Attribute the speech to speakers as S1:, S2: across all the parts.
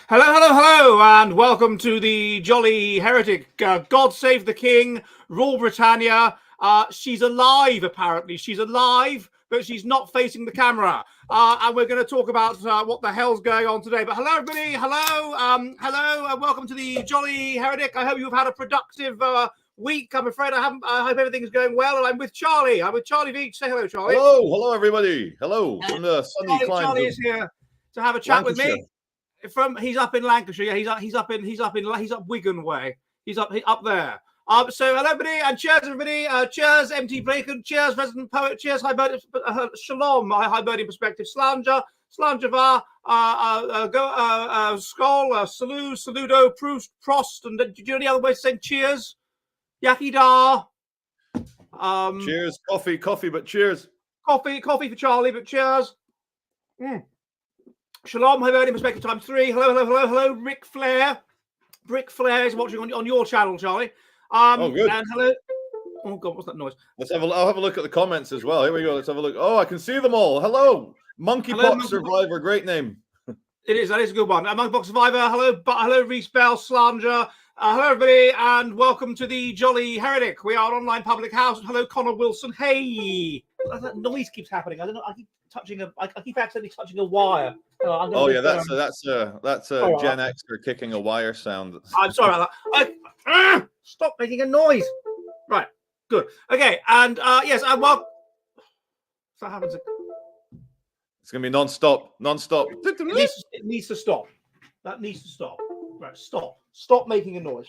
S1: Hello, hello, hello, and welcome to the Jolly Heretic. God save the King, rule Britannia. She's alive, apparently. She's alive, but she's not facing the camera. And we're going to talk about what the hell's going on today. But hello, everybody. Hello, welcome to the Jolly Heretic. I hope you've had a productive week. I'm afraid I haven't. I hope everything's going well. And I'm with Charlie. I'm with Charlie Veach. Say hello, Charlie.
S2: Hello, everybody. Hello from the sunny climes.
S1: Charlie is here to have a chat with me. He's up in Lancashire. Yeah, he's up Wigan way. He's up there. So hello everybody and cheers everybody. Cheers MT Bacon. Cheers resident poet. Cheers Hibernian. Shalom. Hibernian perspective. Slanger. Slangervar. Skoll. Saludo. Proust. Prost. And do you know any other ways of saying cheers? Yakidar.
S2: Cheers. Coffee, but cheers.
S1: Coffee for Charlie, but cheers. Shalom, Hibernian perspective times 3. Hello, Ric Flair. Ric Flair is watching on your channel, Charlie.
S2: Good.
S1: And hello. Oh God, what's that noise?
S2: I'll have a look at the comments as well. Here we go. Let's have a look. Oh, I can see them all. Hello, Monkeypox Survivor. Great name.
S1: It is. That is a good one. Monkeypox Survivor. Hello, Reese Bell, Slanger. Hello, everybody, and welcome to the Jolly Heretic. We are an online public house. Hello, Connor Wilson. Hey, that noise keeps happening. I don't know. I keep accidentally touching a wire.
S2: That's Gen X for kicking a wire sound.
S1: I'm sorry about that. Stop making a noise. Right, good. Okay, and yes, well, if that happens,
S2: it's gonna be non-stop.
S1: It needs to stop. That needs to stop. Right, stop making a noise.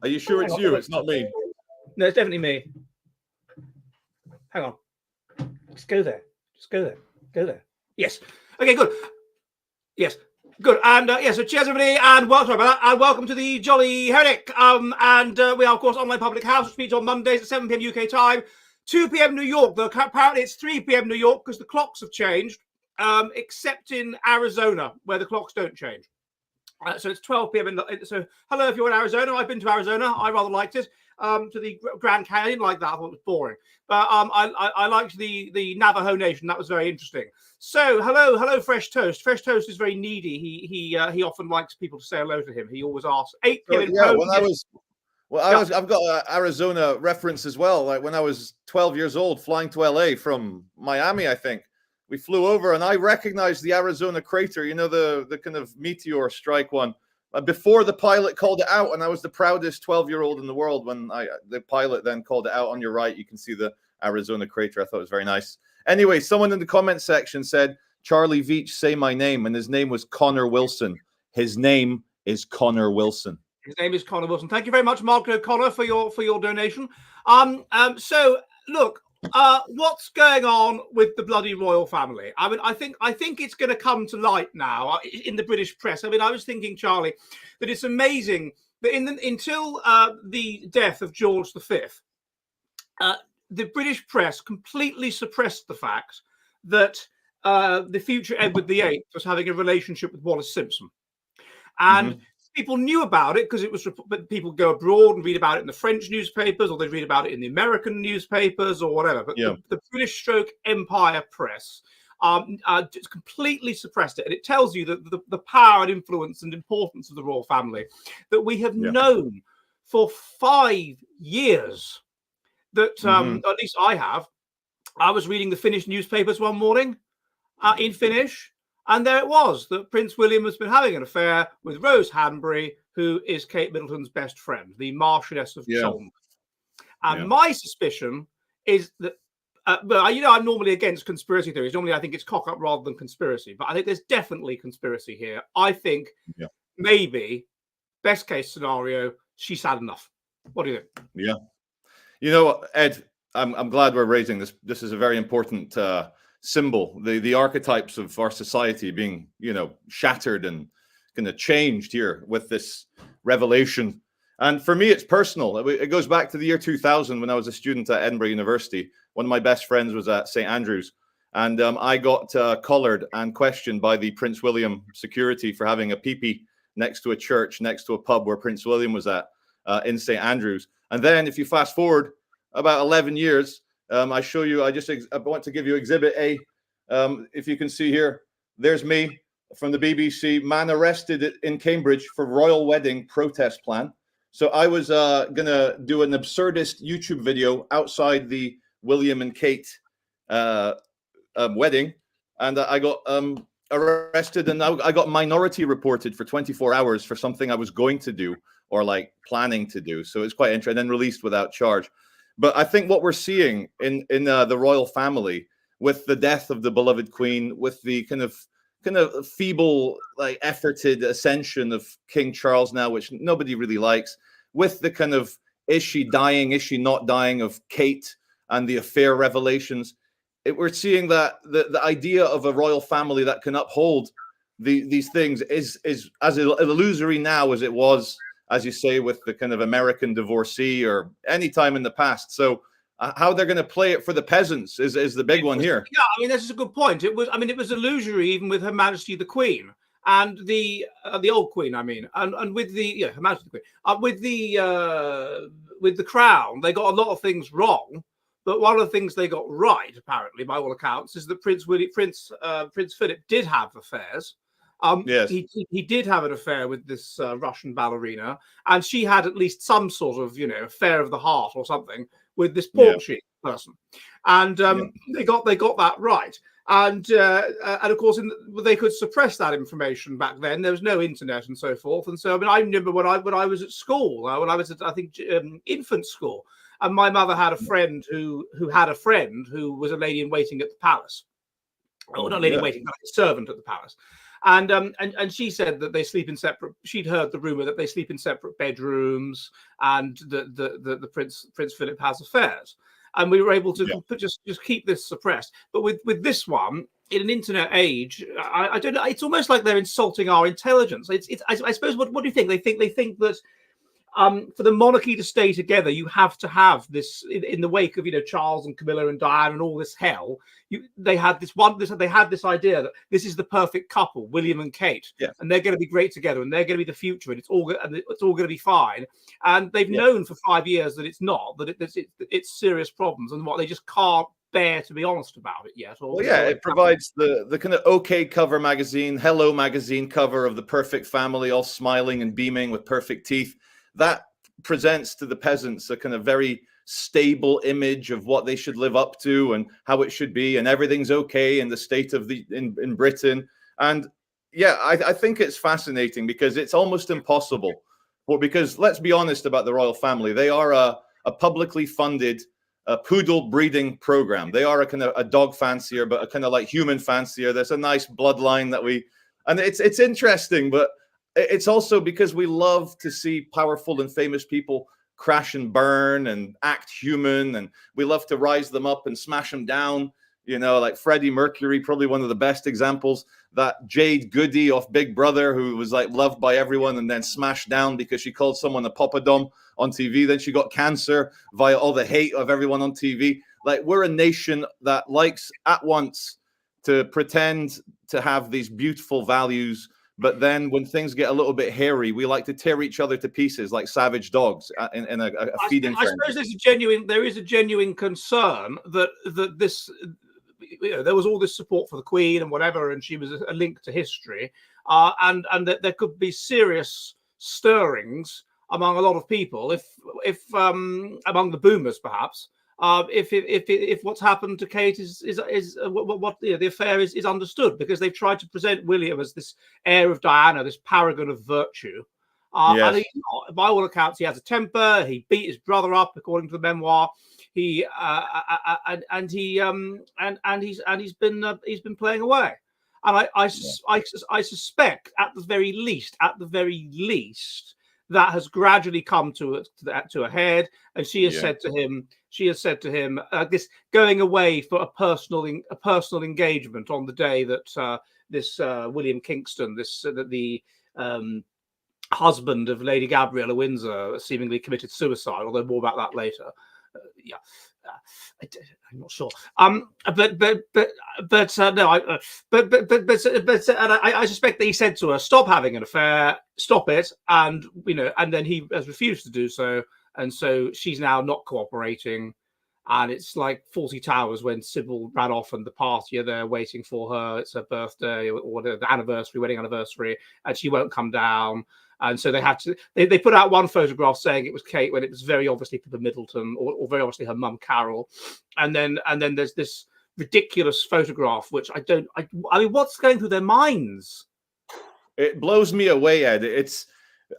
S2: Are you sure it's you? It's not me.
S1: No, it's definitely me. Hang on. Just go there. Go there. Yes. Okay, good. Yes, good. And so cheers everybody, and welcome to the Jolly Heretic. We are of course online public house, which meets on Mondays at 7 p.m. UK time, 2 p.m. New York. Though apparently it's 3 p.m. New York because the clocks have changed, except in Arizona where the clocks don't change. So it's 12 p.m. So hello if you're in Arizona. I've been to Arizona. I rather liked it. To the Grand Canyon. I didn't like that. I thought it was boring. But I liked the Navajo Nation. That was very interesting. So hello, Fresh Toast. Fresh Toast is very needy. He often likes people to say hello to him. He always asks. 8 p.m.
S2: I've got an Arizona reference as well. Like when I was 12 years old, flying to LA from Miami, I think. We flew over and I recognized the Arizona crater, you know, the kind of meteor strike one, before the pilot called it out. And I was the proudest 12-year-old in the world when the pilot then called it out. On your right, you can see the Arizona crater. I thought it was very nice. Anyway, someone in the comment section said, Charlie Veach, say my name. And his name was Connor Wilson. His name is Connor Wilson.
S1: His name is Connor Wilson. Thank you very much, Mark O'Connor, for your donation. So look, what's going on with the bloody royal family? I mean, I think it's going to come to light now in the British press. I mean, I was thinking, Charlie, that it's amazing that until the death of George V, the British press completely suppressed the fact that the future Edward VIII was having a relationship with Wallis Simpson, and people knew about it because it was. But people go abroad and read about it in the French newspapers, or they read about it in the American newspapers, or whatever. But the British stroke Empire press just completely suppressed it, and it tells you that the power and influence and importance of the royal family that we have known for 5 years. That at least I have. I was reading the Finnish newspapers one morning in Finnish. And there it was, that Prince William has been having an affair with Rose Hanbury, who is Kate Middleton's best friend, the Marchioness of Chelmsford. And my suspicion is that, I'm normally against conspiracy theories. Normally I think it's cock up rather than conspiracy. But I think there's definitely conspiracy here. I think maybe, best case scenario, she's had enough. What do you think?
S2: Yeah. You know, Ed, I'm glad we're raising this. This is a very important symbol, the archetypes of our society being, shattered and kind of changed here with this revelation. And for me, it's personal. It goes back to the year 2000 when I was a student at Edinburgh University. One of my best friends was at St. Andrews. And I got collared and questioned by the Prince William security for having a pee-pee next to a church, next to a pub where Prince William was at in St. Andrews. And then if you fast forward about 11 years, I want to give you Exhibit A. If you can see here, there's me from the BBC, man arrested in Cambridge for royal wedding protest plan. So I was gonna do an absurdist YouTube video outside the William and Kate wedding, and I got arrested, and I got minority reported for 24 hours for something I was going to do or like planning to do. So it's quite interesting, and then released without charge. But I think what we're seeing in the royal family, with the death of the beloved Queen, with the kind of feeble, like efforted ascension of King Charles now, which nobody really likes, with the kind of is she dying, is she not dying of Kate and the affair revelations, we're seeing that the idea of a royal family that can uphold these things is as illusory now as it was, as you say, with the kind of American divorcee or any time in the past. So how they're going to play it for the peasants is the big one here.
S1: Yeah, I mean, this is a good point. It was illusory even with Her Majesty the Queen and the old Queen. I mean, and with the Her Majesty the Queen, with the Crown, they got a lot of things wrong. But one of the things they got right, apparently, by all accounts, is that Prince Philip did have affairs.
S2: Yes.
S1: He did have an affair with this Russian ballerina, and she had at least some sort of, affair of the heart or something with this Portuguese person, and they got that right. And of course, they could suppress that information back then. There was no internet and so forth. And so, I mean, I remember when I was at school, when I was at, I think, infant school, and my mother had a friend who had a friend who was a lady in waiting at the palace. Oh, not lady in waiting, but a servant at the palace. And she said that they sleep in separate. She'd heard the rumor that they sleep in separate bedrooms, and the Prince Philip has affairs. And we were able to just keep this suppressed. But with this one, in an internet age, I don't know. It's almost like they're insulting our intelligence. I suppose. What do you think? They think that. For the monarchy to stay together, you have to have this in the wake of Charles and Camilla and Diana and all this hell. They had this idea that this is the perfect couple, William and Kate, and they're going to be great together, and they're going to be the future, and it's all going to be fine. And they've known for 5 years that it's not, that it's serious problems, and what they just can't bear to be honest about it yet.
S2: It provides the kind of OK cover magazine, Hello magazine cover of the perfect family, all smiling and beaming with perfect teeth. That presents to the peasants a kind of very stable image of what they should live up to and how it should be, and everything's okay in the state of in Britain. And I think it's fascinating because it's almost impossible. Well, because let's be honest about the royal family, they are a publicly funded poodle breeding program. They are a kind of a dog fancier, but a kind of like human fancier. There's a nice bloodline and it's interesting, but it's also because we love to see powerful and famous people crash and burn and act human, and we love to rise them up and smash them down. Like Freddie Mercury, probably one of the best examples. That Jade Goody off Big Brother, who was like loved by everyone and then smashed down because she called someone a poppadom on TV. Then she got cancer via all the hate of everyone on TV. Like, we're a nation that likes at once to pretend to have these beautiful values, but then when things get a little bit hairy, we like to tear each other to pieces like savage dogs in a feeding frenzy.
S1: I suppose there is a genuine concern that this, there was all this support for the Queen and whatever, and she was a link to history, and that there could be serious stirrings among a lot of people, if among the boomers perhaps, if what's happened to Kate is what the affair is understood, because they've tried to present William as this heir of Diana, this paragon of virtue. And by all accounts, he has a temper. He beat his brother up, according to the memoir. He's been playing away. And I suspect at the very least, that has gradually come to a head, and she has said to him, this going away for a personal engagement on the day that this William Kingston, the husband of Lady Gabriella Windsor, seemingly committed suicide. Although more about that later. I'm not sure. I suspect that he said to her, "Stop having an affair, stop it," and then he has refused to do so, and so she's now not cooperating, And it's like 40 Towers when Sybil ran off and the party are there waiting for her. It's her birthday or the anniversary, wedding anniversary, and she won't come down. And so they had to. They put out one photograph saying it was Kate when it was very obviously Pippa Middleton or very obviously her mum Carol. And then there's this ridiculous photograph which I mean, what's going through their minds?
S2: It blows me away, Ed. It's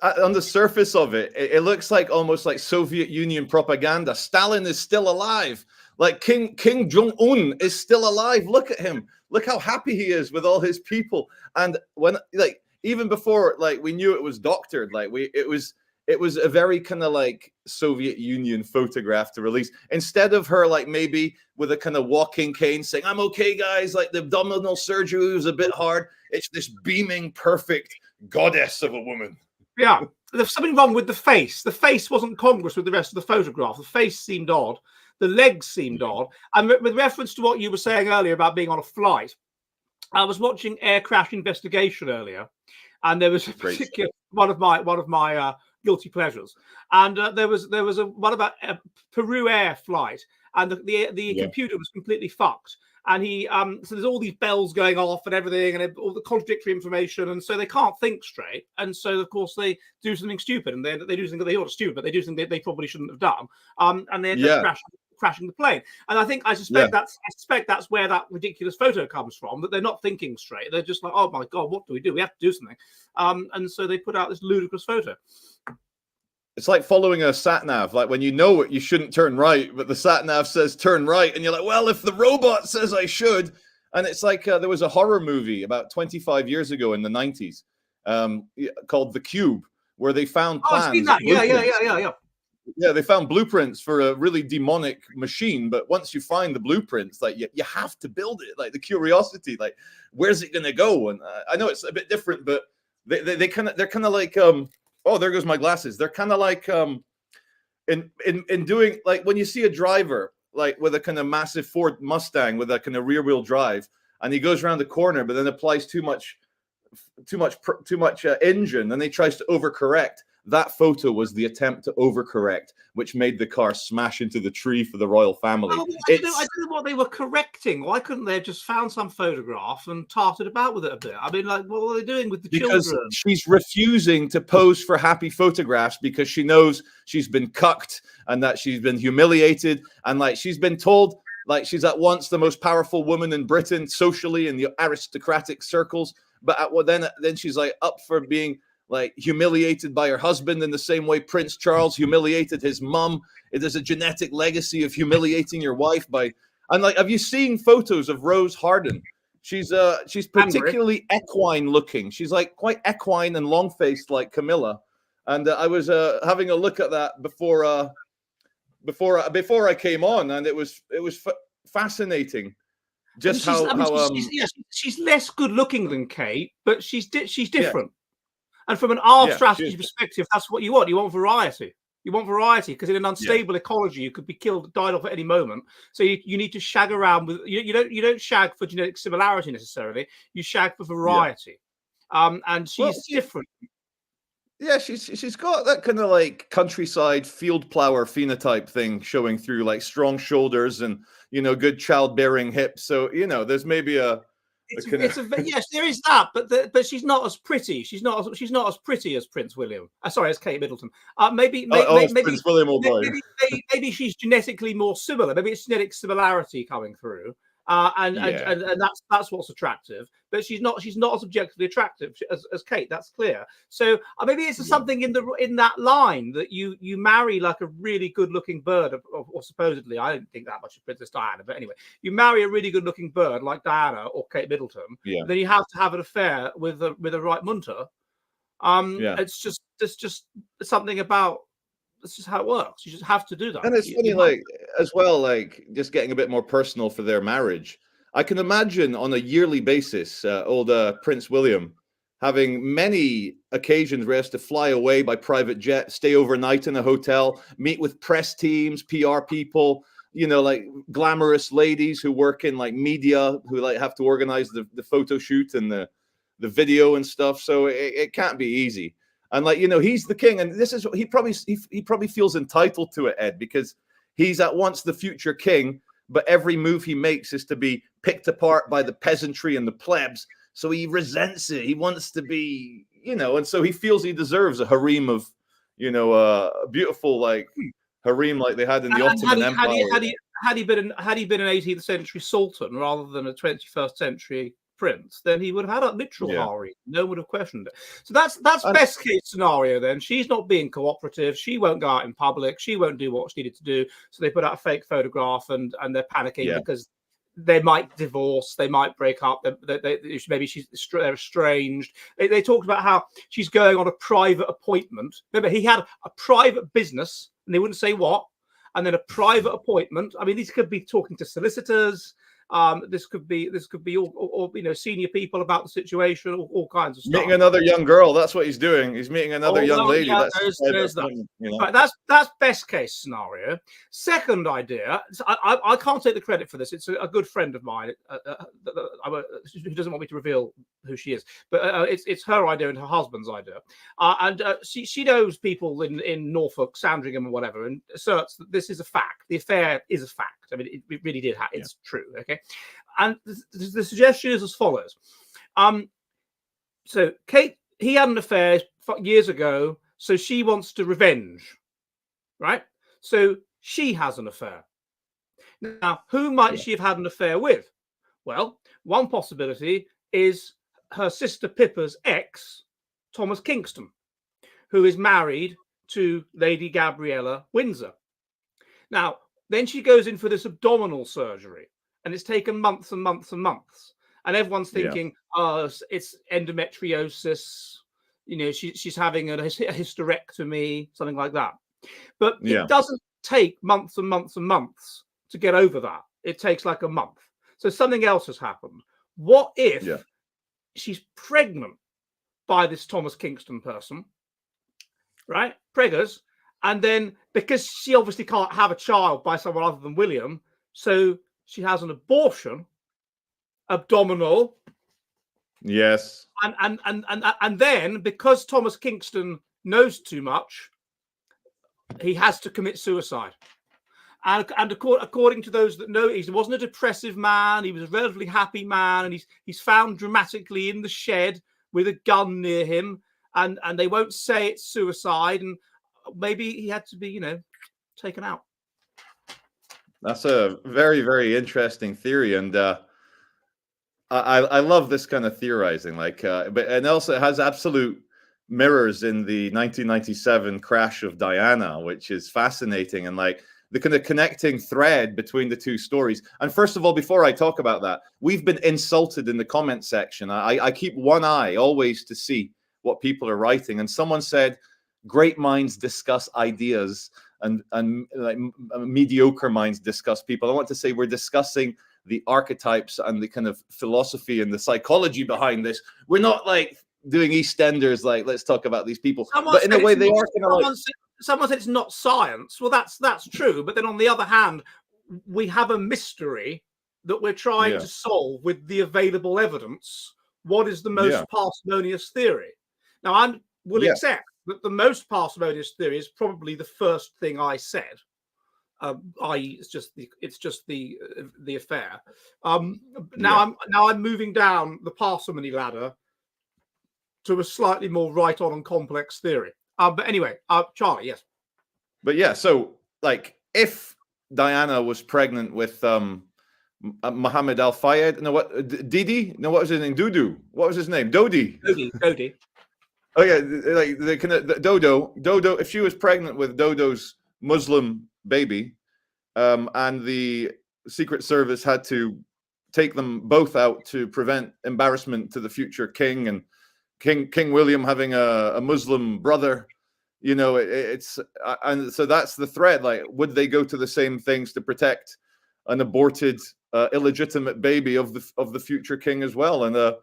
S2: on the surface of it, it looks like almost like Soviet Union propaganda. Stalin is still alive. Like Kim Jong-un is still alive. Look at him. Look how happy he is with all his people. And when, like, even before, like, we knew it was doctored, like it was a very kind of like Soviet Union photograph to release. Instead of her, like, maybe with a kind of walking cane saying, "I'm okay, guys," like the abdominal surgery was a bit hard. It's this beaming, perfect goddess of a woman.
S1: Yeah, there's something wrong with the face. The face wasn't congruous with the rest of the photograph. The face seemed odd. The legs seemed odd. And with reference to what you were saying earlier about being on a flight, I was watching Air Crash Investigation earlier, and there was a particular one of my guilty pleasures, and there was one about a Peru Air flight, and the computer was completely fucked. And so there's all these bells going off and everything, and all the contradictory information, and so they can't think straight. And so, of course, they do something stupid, and they do something that they ought to stupid, but they do something they probably shouldn't have done. And they end up crashing the plane. And I suspect that's where that ridiculous photo comes from. That they're not thinking straight. They're just like, oh my god, what do we do? We have to do something. And so they put out this ludicrous photo.
S2: It's like following a sat nav. Like when you know it, you shouldn't turn right, but the sat nav says turn right, and you're like, well, if the robot says I should. And it's like there was a horror movie about 25 years ago in the 90s called The Cube, where they found plans.
S1: I've seen that. Yeah.
S2: Yeah, they found blueprints for a really demonic machine, but once you find the blueprints, like you have to build it. Like the curiosity, like where's it gonna go? And I know it's a bit different, but they're kind of like oh, there goes my glasses. They're kind of like in doing, like when you see a driver like with a kind of massive Ford Mustang with a kind of rear wheel drive, and he goes around the corner, but then applies too much engine, and he tries to overcorrect. That photo was the attempt to overcorrect, which made the car smash into the tree for the royal family.
S1: I don't know what they were correcting. Why couldn't they have just found some photograph and tarted about with it a bit? I mean, like, what were they doing with the children?
S2: Because she's refusing to pose for happy photographs because she knows she's been cucked and that she's been humiliated, and like she's been told like she's at once the most powerful woman in Britain socially in the aristocratic circles, but then she's like up for being like humiliated by her husband in the same way Prince Charles humiliated his mum. It is a genetic legacy of humiliating your wife by, and like, have you seen photos of Rose Harden? She's particularly equine looking. She's like quite equine and long faced like Camilla. And I was having a look at that before I came on, and it was fascinating. Just
S1: she's less good looking than Kate, but she's different. And from an art strategy perspective, that's what you want. You want variety. You want variety because in an unstable ecology, you could be killed, died off at any moment. So you need to shag around with. You don't shag for genetic similarity necessarily. You shag for variety. And she's different.
S2: Yeah, she's got that kind of like countryside field plower phenotype thing showing through, like strong shoulders and good childbearing hips. So there's maybe
S1: yes, there is that, but she's not as pretty. She's not as pretty as Prince William. Sorry, as Kate Middleton. Maybe
S2: Prince William,
S1: maybe she's genetically more similar. Maybe it's genetic similarity coming through, and that's what's attractive. But she's not as objectively attractive as Kate. That's clear. So maybe it's something in that line that you marry like a really good looking bird, or supposedly, I don't think that much of Princess Diana, but anyway, you marry a really good looking bird like Diana or Kate Middleton. Then you have to have an affair with the right munter. It's just something about. That's just how it works. You just have to do that.
S2: And it's funny, like as well, like just getting a bit more personal for their marriage. I can imagine on a yearly basis, old Prince William having many occasions where he has to fly away by private jet, stay overnight in a hotel, meet with press teams, PR people, like glamorous ladies who work in like media, who like have to organize the photo shoot and the video and stuff. So it can't be easy. And like, he's the king, and this is he probably feels entitled to it, Ed, because he's at once the future king, but every move he makes is to be picked apart by the peasantry and the plebs. So he resents it. He wants to be, and so he feels he deserves a harem of, a beautiful like harem like they had in the Ottoman Empire.
S1: Had he been an 18th century sultan rather than a 21st century prince, then he would have had a literal harem. No one would have questioned it. So that's best case scenario. Then she's not being cooperative. She won't go out in public. She won't do what she needed to do. So they put out a fake photograph, and they're panicking because they might divorce, they might break up. Maybe they're estranged. They talked about how she's going on a private appointment. Remember, he had a private business, and they wouldn't say what. And then a private appointment. I mean, these could be talking to solicitors. This could be all senior people about the situation, all kinds of stuff.
S2: Meeting another young girl. That's what he's doing. He's meeting another young lady.
S1: Yeah, there's that. Right, that's best case scenario. Second idea. I can't take the credit for this. It's a good friend of mine who doesn't want me to reveal who she is, but it's her idea and her husband's idea. And she knows people in Norfolk, Sandringham, or whatever, and asserts that this is a fact. The affair is a fact. I mean, it really did happen. It's true. Okay. And the suggestion is as follows. So Kate, he had an affair years ago, so she wants to revenge, right? So she has an affair. Now, who might she have had an affair with? Well, one possibility is her sister Pippa's ex, Thomas Kingston, who is married to Lady Gabriella Windsor. Now, then she goes in for this abdominal surgery, and it's taken months and months and months. And everyone's thinking, oh, it's endometriosis. She's having a hysterectomy, something like that. But it doesn't take months and months and months to get over that. It takes like a month. So something else has happened. What if she's pregnant by this Thomas Kingston person, right? Preggers. And then because she obviously can't have a child by someone other than William, so she has an abortion, abdominal.
S2: Yes.
S1: And then because Thomas Kingston knows too much, he has to commit suicide. And according to those that know, he wasn't a depressive man. He was a relatively happy man, and he's found dramatically in the shed with a gun near him, and they won't say it's suicide, and maybe he had to be, taken out.
S2: That's a very, very interesting theory, and I love this kind of theorizing. And also it has absolute mirrors in the 1997 crash of Diana, which is fascinating, and the kind of connecting thread between the two stories. And first of all, before I talk about that, we've been insulted in the comment section. I keep one eye always to see what people are writing, and someone said, great minds discuss ideas and mediocre minds discuss people. I want to say we're discussing the archetypes and the kind of philosophy and the psychology behind this. We're not doing EastEnders, let's talk about these people. But in a way, they are kind of
S1: someone said it's not science. Well, that's true. But then on the other hand, we have a mystery that we're trying to solve with the available evidence. What is the most parsimonious theory? Now, I will accept that the most parsimonious theory is probably the first thing I said, i.e., it's just the affair. Now I'm moving down the parsimony ladder to a slightly more right-on and complex theory. But anyway, Charlie, yes.
S2: But so if Diana was pregnant with Muhammad Al Fayed, Didi? No, what was his name? Dudu. What was his name? Dodi.
S1: Dodi.
S2: Oh yeah, the Dodo. If she was pregnant with Dodo's Muslim baby, and the Secret Service had to take them both out to prevent embarrassment to the future king, and King William having a Muslim brother, it's and so that's the thread. Would they go to the same things to protect an aborted, illegitimate baby of the future king as well? And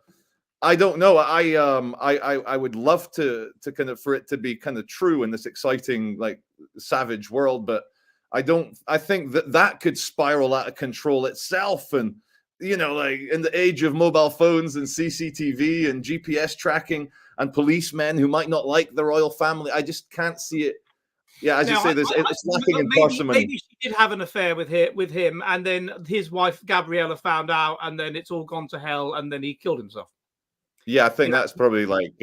S2: I don't know. I would love to kind of for it to be kind of true in this exciting savage world, but I think that could spiral out of control itself. And in the age of mobile phones and CCTV and GPS tracking and policemen who might not like the royal family, I just can't see it Yeah, as you
S1: Now,
S2: say, it's lacking in parsimony.
S1: maybe she did have an affair with him, and then his wife Gabriella found out, and then it's all gone to hell, and then he killed himself.
S2: Yeah, I think
S1: You know,
S2: that's probably like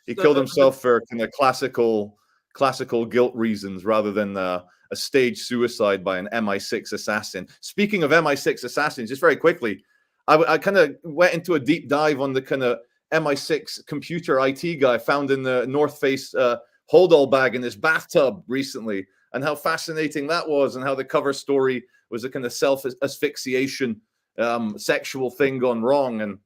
S2: he killed himself for kind of classical guilt reasons rather than a staged suicide by an MI6 assassin. Speaking of MI6 assassins, just very quickly, I kind of went into a deep dive on the kind of MI6 computer IT guy found in the North Face hold-all bag in his bathtub recently, and how fascinating that was, and how the cover story was a kind of self-asphyxiation sexual thing gone wrong. And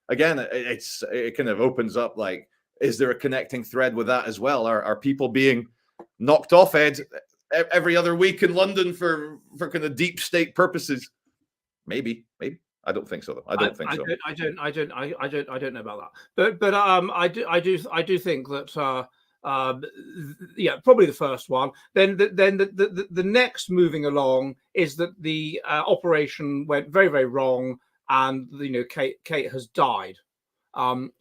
S2: again, it kind of opens up like, is there a connecting thread with that as well? Are people being knocked off, Ed, every other week in London for kind of deep state purposes? Maybe. I don't think so, though. I don't
S1: know about that. But I do think that yeah, probably the first one. Then the next moving along is that the operation went very, very wrong, and Kate has died, and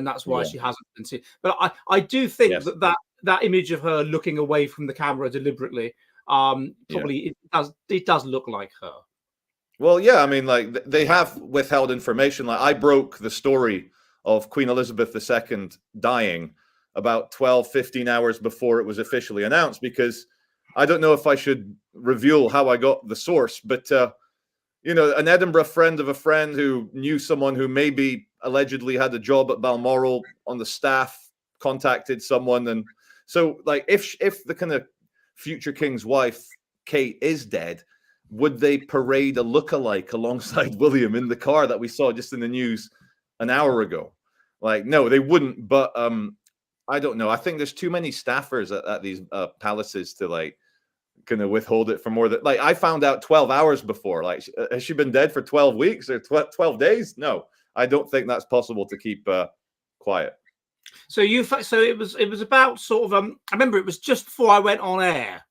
S1: that's why she hasn't been seen. But I do think that image of her looking away from the camera deliberately, probably it does look like her.
S2: Well, yeah, I mean, like they have withheld information. Like I broke the story of Queen Elizabeth II dying about 12, 15 hours before it was officially announced, because I don't know if I should reveal how I got the source, but an Edinburgh friend of a friend who knew someone who maybe allegedly had a job at Balmoral on the staff contacted someone. And so like if the kind of future king's wife, Kate, is dead, would they parade a lookalike alongside William in the car that we saw just in the news an hour ago? Like, no, they wouldn't. But I don't know. I think there's too many staffers at these palaces to like kind of withhold it for more than, like, I found out 12 hours before. Like, has she been dead for 12 weeks or 12 days? No, I don't think that's possible to keep quiet.
S1: So it was about sort of I remember it was just before I went on air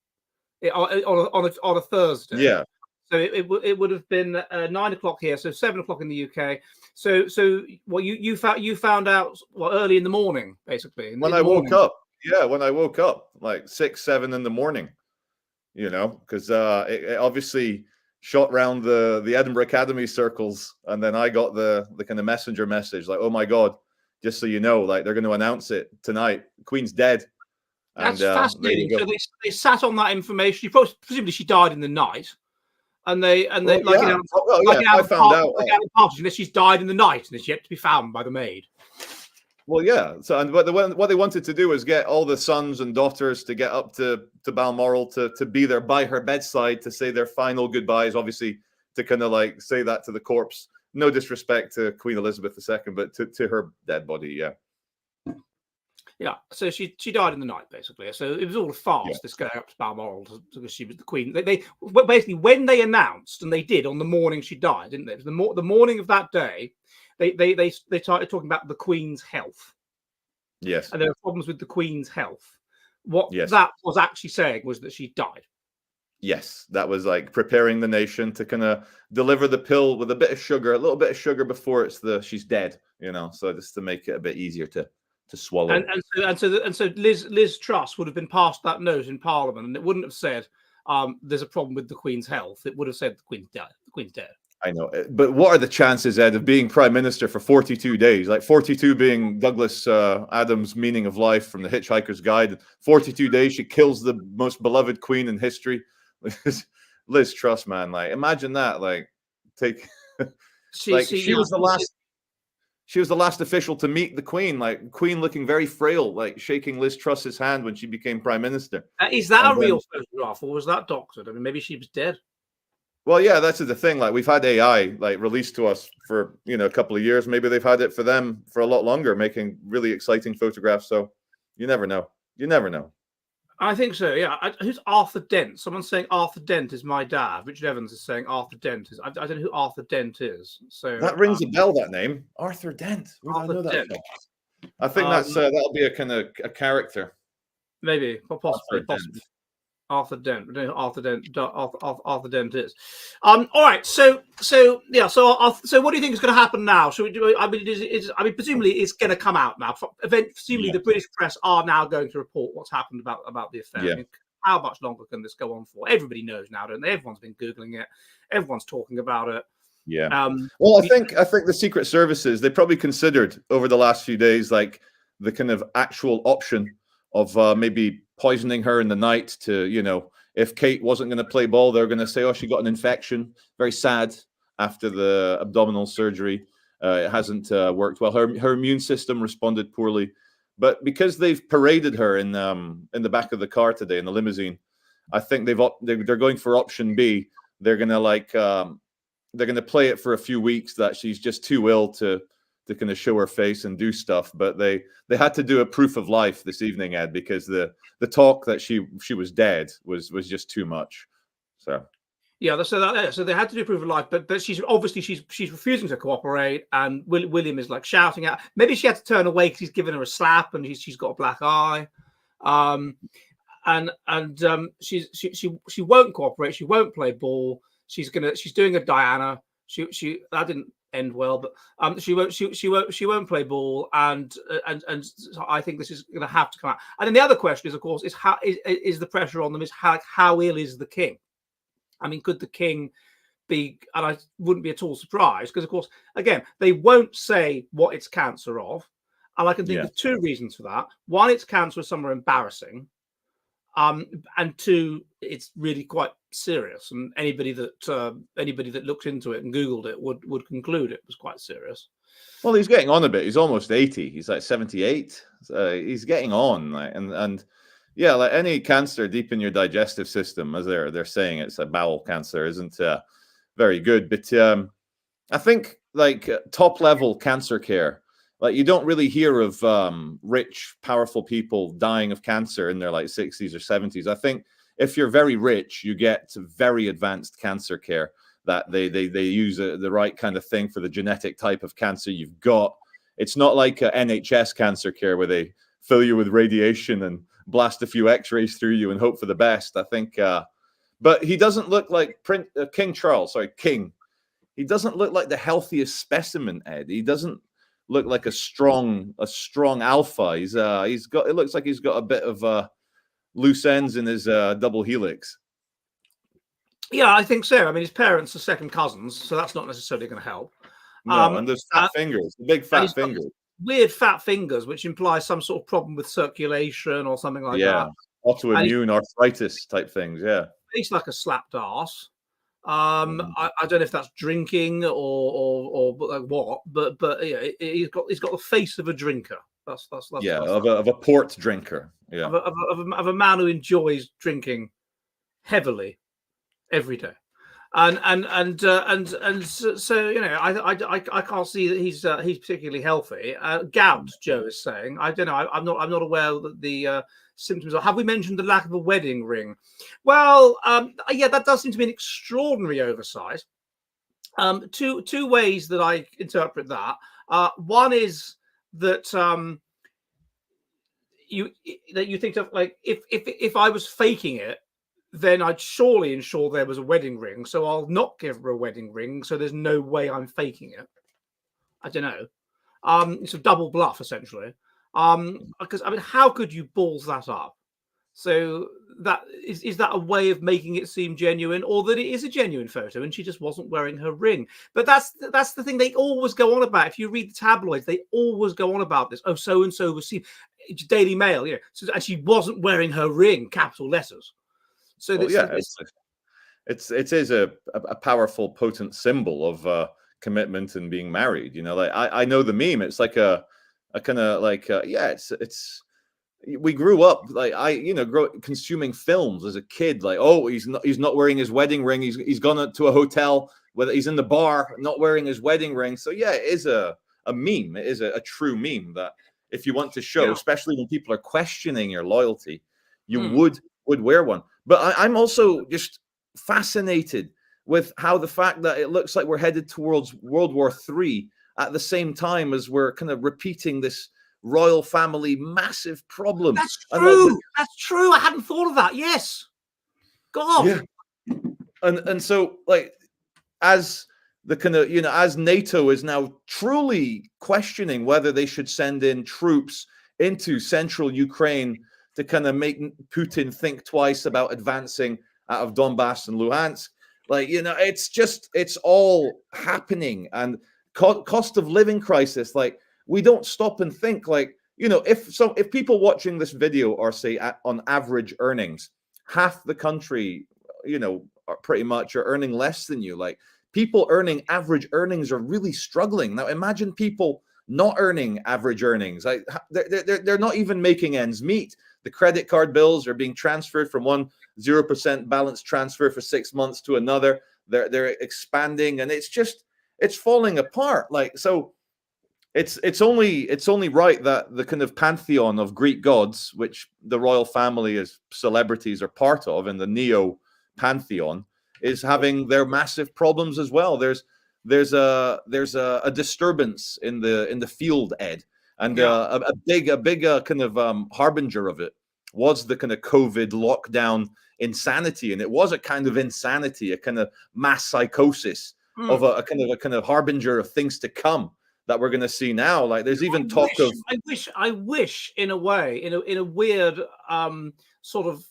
S1: on a Thursday.
S2: Yeah.
S1: So it would have been 9 o'clock here, so 7 o'clock in the UK. So well, you found out early in the morning, basically.
S2: When I woke up, when I woke up, like 6, 7 in the morning, because it obviously shot round the Edinburgh Academy circles, and then I got the kind of messenger message like, oh my God, just so you know, like they're going to announce it tonight. Queen's dead.
S1: That's fascinating. So they sat on that information. Presumably she died in the night. I found out that she's died in the night and is yet to be found by the maid.
S2: Well, yeah. So, what they wanted to do is get all the sons and daughters to get up to Balmoral to be there by her bedside to say their final goodbyes. Obviously, to kind of like say that to the corpse. No disrespect to Queen Elizabeth II, but to her dead body. Yeah.
S1: Yeah, so she died in the night, basically. So it was all a farce, this going up to Balmoral because she was the queen. They basically, when they announced, and they did on the morning she died, didn't they? It was the morning of that day, they started talking about the Queen's health.
S2: Yes.
S1: And there were problems with the Queen's health. What that was actually saying was that she died.
S2: Yes, that was like preparing the nation to kind of deliver the pill with a little bit of sugar before she's dead, so just to make it a bit easier to swallow.
S1: And so Liz Truss would have been passed that note in Parliament, and it wouldn't have said there's a problem with the Queen's health. It would have said the Queen's dead. The Queen's dead.
S2: I know, but what are the chances, Ed, of being Prime Minister for 42 days? Like 42 being Douglas Adams' meaning of life from The Hitchhiker's Guide. 42 days, she kills the most beloved queen in history. Liz Truss, man, like imagine that. Like she was the last. She was the last official to meet the Queen, like Queen looking very frail, like shaking Liz Truss's hand when she became Prime Minister.
S1: Is that a real photograph, or was that doctored? I mean, maybe she was dead.
S2: Well, yeah, that's the thing. Like we've had AI like released to us for a couple of years. Maybe they've had it for them for a lot longer, making really exciting photographs. So you never know. You never know.
S1: I think so. Yeah. Who's Arthur Dent? Someone's saying Arthur Dent is my dad. Richard Evans is saying Arthur Dent is. I don't know who Arthur Dent is. So
S2: that rings a bell. That name, Arthur Dent. Where did I know that from? I think that'll be a kind of a character.
S1: Maybe, possibly. Arthur Dent. I don't know who Arthur Dent is. All right. So what do you think is going to happen now? Should we do? I mean, presumably it's going to come out now. Presumably the British press are now going to report what's happened about the affair.
S2: Yeah.
S1: I mean, how much longer can this go on for? Everybody knows now, don't they? Everyone's been Googling it. Everyone's talking about it.
S2: Yeah. Well, I think the Secret Services, they probably considered over the last few days, like the kind of actual option of maybe poisoning her in the night to, you know, if Kate wasn't going to play ball, they're going to say, oh, she got an infection. Very sad after the abdominal surgery. It hasn't worked well. Her immune system responded poorly. But because they've paraded her in the back of the car today in the limousine, I think they're going for option B. They're going to they're going to play it for a few weeks that she's just too ill to kind of show her face and do stuff. But they had to do a proof of life this evening, Ed, because the talk that she was dead was just too much. So
S1: yeah, so they had to do proof of life, but she's refusing to cooperate, and William is like shouting at. Maybe she had to turn away because he's given her a slap, and she's got a black eye, she won't cooperate. She won't play ball. She's doing a Diana. She that didn't end well, but she won't play ball, and so I think this is going to have to come out. And then the other question is, of course, is how is the pressure on them? Is how ill is the king? I mean, could the king be? And I wouldn't be at all surprised because, of course, again, they won't say what it's cancer of, and I can think of two reasons for that. One, it's cancer of somewhere embarrassing, and two, it's really quite serious, and anybody that looked into it and Googled it would conclude it was quite serious.
S2: Well, he's getting on a bit. He's almost 80. He's like 78. He's getting on, like, and yeah, like any cancer deep in your digestive system, as they're saying, it's a bowel cancer, isn't very good. But I think like top level cancer care, like you don't really hear of rich, powerful people dying of cancer in their like 60s or 70s. I think if you're very rich, you get very advanced cancer care that they use the right kind of thing for the genetic type of cancer you've got. It's not like NHS cancer care where they fill you with radiation and blast a few x-rays through you and hope for the best. I think but he doesn't look like King Charles. King. He doesn't look like the healthiest specimen, Ed. He doesn't look like a strong alpha. It looks like he's got a bit of loose ends in his double helix.
S1: Yeah, I think so. I mean, his parents are second cousins, so that's not necessarily going to help.
S2: No, and there's fat fingers, the big fat fingers.
S1: Weird fat fingers, which implies some sort of problem with circulation or something like that.
S2: Autoimmune arthritis type things. Yeah,
S1: he's like a slapped ass. I don't know if that's drinking or like what, but yeah, he's got the face of a drinker. That's
S2: of a port drinker. Yeah,
S1: of a man who enjoys drinking heavily every day. And so you know, I can't see that he's particularly healthy. Gout, Joe is saying. I don't know. I'm not aware that the symptoms are. Have we mentioned the lack of a wedding ring? Well, yeah, that does seem to be an extraordinary oversight. Two ways that I interpret that. One is that you think of like if I was faking it, then I'd surely ensure there was a wedding ring. So I'll not give her a wedding ring. So there's no way I'm faking it. I don't know. It's a double bluff, essentially. Because I mean, how could you balls that up? So that is that a way of making it seem genuine, or that it is a genuine photo and she just wasn't wearing her ring? But that's the thing they always go on about. If you read the tabloids, they always go on about this. Oh, so and so was seen. Daily Mail, you know, so, and she wasn't wearing her ring, capital letters. So
S2: it is a powerful, potent symbol of commitment and being married. You know, like I know the meme. It's like a kind of like it's. We grew up like consuming films as a kid. Like, oh, he's not wearing his wedding ring. He's gone to a hotel whether he's in the bar not wearing his wedding ring. So yeah, it is a meme. It is a true meme that if you want to show, especially when people are questioning your loyalty, you would wear one. But I'm also just fascinated with how the fact that it looks like we're headed towards World War III at the same time as we're kind of repeating this royal family massive problem.
S1: That's true. That's true. I hadn't thought of that. Yes. God.
S2: Yeah. And so like as the kind of, as NATO is now truly questioning whether they should send in troops into central Ukraine to kind of make Putin think twice about advancing out of Donbass and Luhansk. Like, it's all happening. And cost of living crisis, like, we don't stop and think, like, if people watching this video are, say, on average earnings, half the country, are pretty much are earning less than you. Like, people earning average earnings are really struggling. Now, imagine people not earning average earnings. Like, they're not even making ends meet. The credit card bills are being transferred from one 0% balance transfer for 6 months to another. They're expanding, and it's falling apart. Like, so it's only right that the kind of pantheon of Greek gods, which the royal family as celebrities are part of, in the neo pantheon, is having their massive problems as well. There's a disturbance in the field, Ed, and a big kind of harbinger of it was the kind of COVID lockdown insanity, and it was a kind of insanity, a kind of mass psychosis of a kind of harbinger of things to come that we're going to see now. Like, there's even talk of.
S1: I wish, in a way, in a weird sort of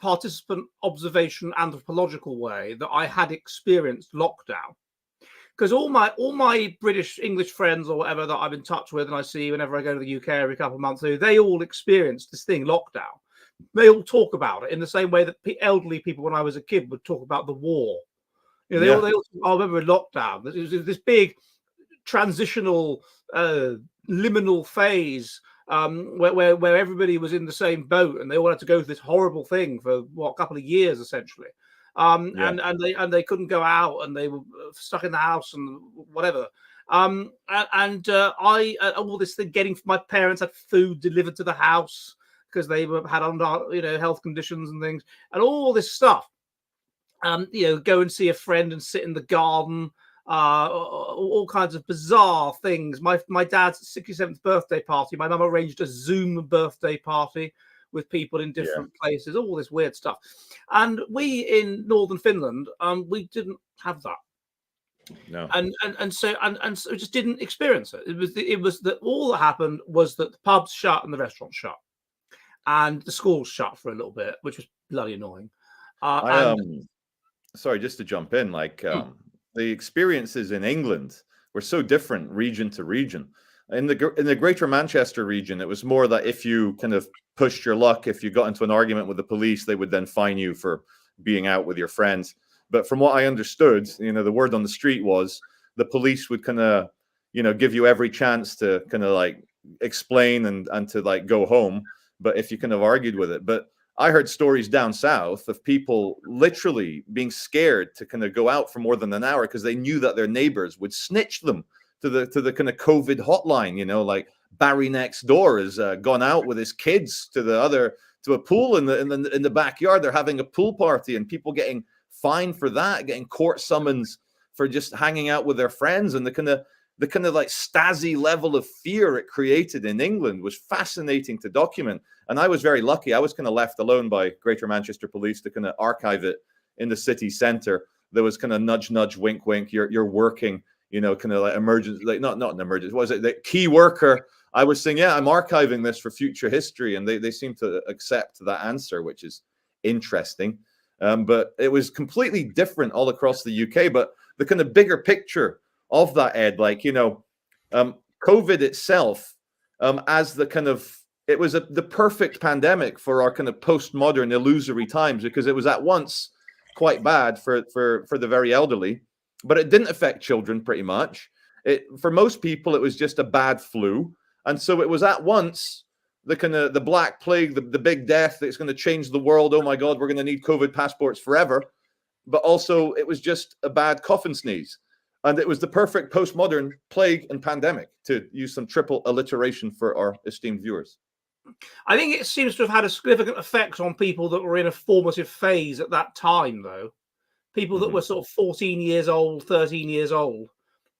S1: participant observation anthropological way, that I had experienced lockdown. Because all my British English friends or whatever that I'm in touch with and I see whenever I go to the UK every couple of months, they all experienced this thing, lockdown. They all talk about it in the same way that elderly people when I was a kid would talk about the war. They all I remember lockdown. It was this big transitional liminal phase where everybody was in the same boat and they all had to go through this horrible thing for a couple of years essentially. And they couldn't go out and they were stuck in the house and whatever. All this thing, my parents had food delivered to the house because they had under health conditions and things, and all this stuff. Go and see a friend and sit in the garden. All kinds of bizarre things. My dad's 67th birthday party. My mum arranged a Zoom birthday party with people in different places, all this weird stuff. And we in northern Finland, we didn't have that.
S2: No.
S1: And so we just didn't experience it. It was that all that happened was that the pubs shut and the restaurants shut. And the schools shut for a little bit, which was bloody annoying.
S2: Sorry, just to jump in, like the experiences in England were so different region to region. In the Greater Manchester region, it was more that if you kind of pushed your luck, if you got into an argument with the police, they would then fine you for being out with your friends. But from what I understood, the word on the street was the police would kind of, give you every chance to kind of like explain and to like go home. But if you kind of argued with it, but I heard stories down south of people literally being scared to kind of go out for more than an hour because they knew that their neighbors would snitch them to the kind of COVID hotline. Like Barry next door has gone out with his kids to a pool in the backyard. They're having a pool party and people getting fined for that, getting court summons for just hanging out with their friends, and the kind of like Stasi level of fear it created in England was fascinating to document. And I was very lucky. I was kind of left alone by Greater Manchester Police to kind of archive it in the city centre. There was kind of nudge, nudge, wink, wink. You're working, kind of like emergency, like not an emergency. Was it the key worker? I was saying, I'm archiving this for future history, and they seem to accept that answer, which is interesting. But it was completely different all across the UK. But the kind of bigger picture of that, Ed, like COVID itself, as the kind of it was the perfect pandemic for our kind of postmodern illusory times, because it was at once quite bad for the very elderly, but it didn't affect children pretty much. For most people, it was just a bad flu, and so it was at once the Black Plague, the big death that's going to change the world. Oh my God, we're going to need COVID passports forever. But also, it was just a bad cough and sneeze. And it was the perfect postmodern plague and pandemic, to use some triple alliteration for our esteemed viewers.
S1: I think it seems to have had a significant effect on people that were in a formative phase at that time, though. People that were sort of 14 years old, 13 years old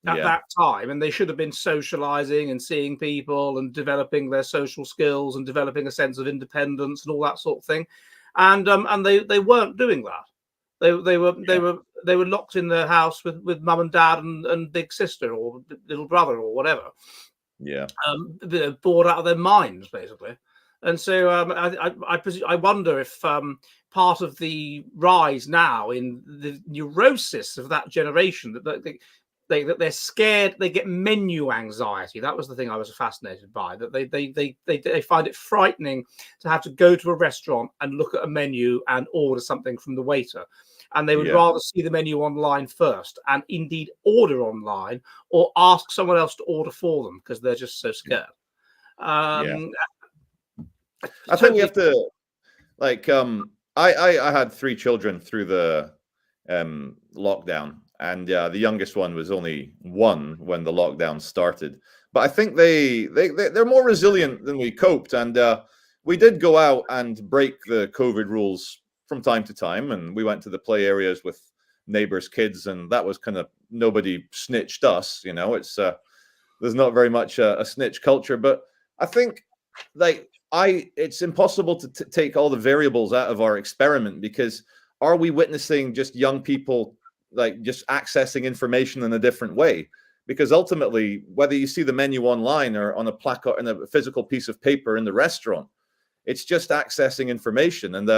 S1: at that time, and they should have been socializing and seeing people and developing their social skills and developing a sense of independence and all that sort of thing. And they weren't doing that. They were locked in their house with mum and dad and big sister or little brother or whatever.
S2: Yeah.
S1: Bored out of their minds, basically. And so I wonder if part of the rise now in the neurosis of that generation that they're scared, they get menu anxiety. That was the thing I was fascinated by. That they find it frightening to have to go to a restaurant and look at a menu and order something from the waiter. And they would rather see the menu online first, and indeed order online, or ask someone else to order for them because they're just so scared.
S2: I think we have to, like, I had 3 children through the lockdown, and the youngest one was only 1 when the lockdown started. But I think they're more resilient than we coped, and we did go out and break the COVID rules from time to time, and we went to the play areas with neighbors' kids, and that was kind of, nobody snitched us, you know. It's there's not very much a snitch culture, but I think, like, it's impossible to take all the variables out of our experiment, because are we witnessing just young people like just accessing information in a different way? Because ultimately, whether you see the menu online or on a placard, in a physical piece of paper in the restaurant, it's just accessing information. And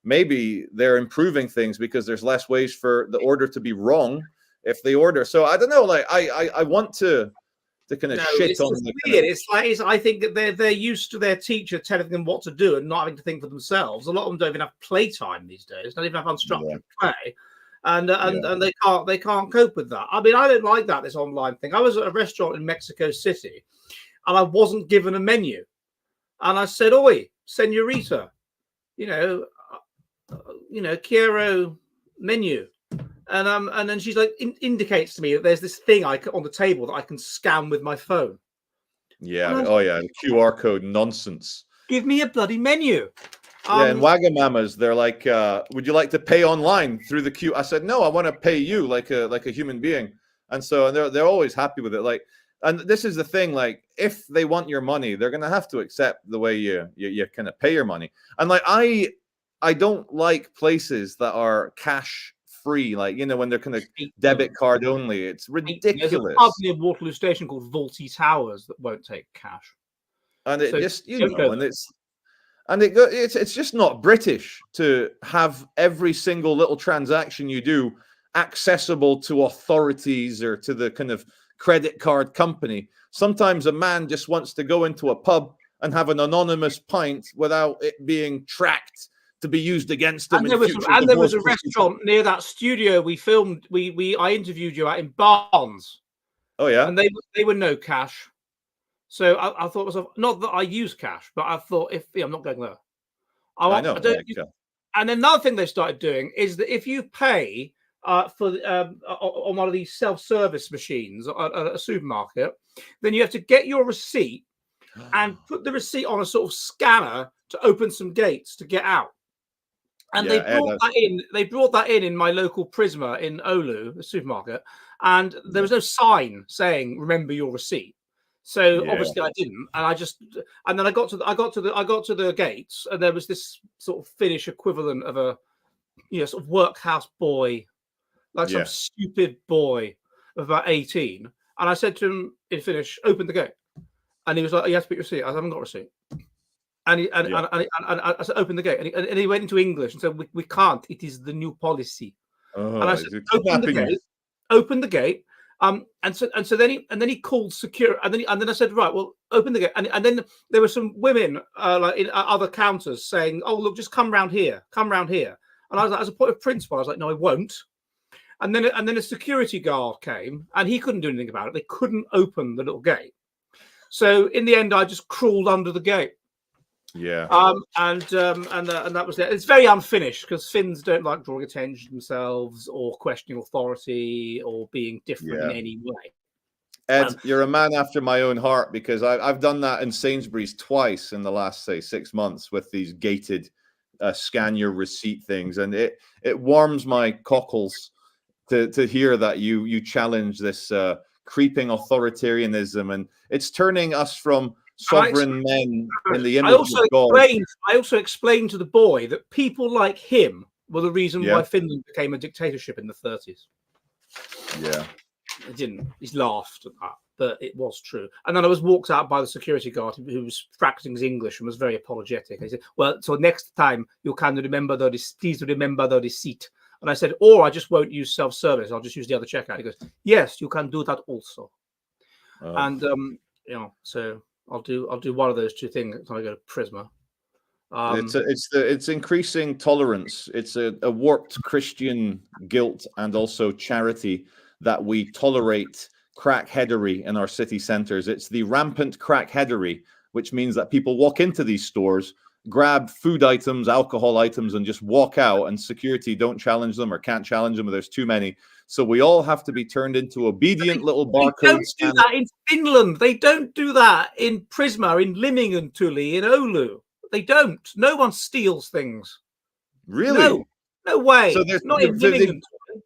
S2: maybe they're improving things because there's less ways for the order to be wrong if they order. So I don't know, like, I want to kind of shit on the
S1: weird. I think that they're used to their teacher telling them what to do and not having to think for themselves. A lot of them don't even have playtime these days. Don't even have unstructured play, and they can't cope with that. I mean, I don't like that, this online thing. I was at a restaurant in Mexico City, and I wasn't given a menu, and I said, "Oi, señorita, quiero menu." And then she's like, indicates to me that there's this thing on the table that I can scan with my phone.
S2: Yeah. The QR code nonsense.
S1: Give me a bloody menu.
S2: And Wagamamas, they're like, would you like to pay online through the queue? I said, no, I want to pay you like a human being. And so they're always happy with it. Like, and this is the thing, like, if they want your money, they're going to have to accept the way you kind of pay your money. And like, I don't like places that are cash free, like, when they're kind of debit card only. It's ridiculous.
S1: There's a pub near Waterloo Station called Vaulty Towers that won't take cash,
S2: and it it's just not British to have every single little transaction you do accessible to authorities or to the kind of credit card company. Sometimes a man just wants to go into a pub and have an anonymous pint without it being tracked to be used against them.
S1: And there was a restaurant near that studio we filmed. I interviewed you at in Barnes.
S2: Oh yeah,
S1: and they were no cash. So I thought to myself, not that I use cash, but I thought, I'm not going there. I know. And another thing they started doing is that if you pay on one of these self-service machines at a supermarket, then you have to get your receipt and put the receipt on a sort of scanner to open some gates to get out. And they brought that in my local Prisma in Oulu, the supermarket, and there was no sign saying "remember your receipt." So obviously I didn't, and then I got to the gates, and there was this sort of Finnish equivalent of a sort of workhouse boy, like some stupid boy of about 18, and I said to him in Finnish, "Open the gate," and he was like, "You have to put your receipt." I said, "I haven't got a receipt." And I said, "Open the gate," and he went into English and said, "We can't. It is the new policy." And I said, "Open the gate." And so then he called security, and then I said, "Right, well, open the gate." And then there were some women like in other counters saying, "Oh, look, just come round here." And I was like, as a point of principle, I was like, "No, I won't." And then a security guard came, and he couldn't do anything about it. They couldn't open the little gate. So in the end, I just crawled under the gate.
S2: Yeah.
S1: And that was it. It's very unfinished because Finns don't like drawing attention to themselves or questioning authority or being different in any way.
S2: Ed, you're a man after my own heart, because I've done that in Sainsbury's twice in the last, say, 6 months with these gated scan your receipt things, and it warms my cockles to hear that you challenge this creeping authoritarianism, and it's turning us from sovereign men in the image of God.
S1: I also explained to the boy that people like him were the reason why Finland became a dictatorship in the 30s.
S2: Yeah.
S1: He didn't. He's laughed at that, but it was true. And then I was walked out by the security guard who was practicing his English and was very apologetic. He said, "Well, so next time you can remember please remember the receipt." And I said, "Or I just won't use self-service. I'll just use the other checkout." He goes, "Yes, you can do that also." And so I'll do one of those two things when I go to Prisma.
S2: It's increasing tolerance. It's a warped Christian guilt and also charity that we tolerate crackheadery in our city centers. It's the rampant crackheadery, which means that people walk into these stores, grab food items, alcohol items, and just walk out, and security don't challenge them or can't challenge them, or there's too many. So we all have to be turned into obedient little barcodes.
S1: They don't do that in Finland. They don't do that in Prisma, in Limingantuli, in Oulu. They don't. No one steals things.
S2: Really?
S1: No way.
S2: So
S1: not in Limingantuli.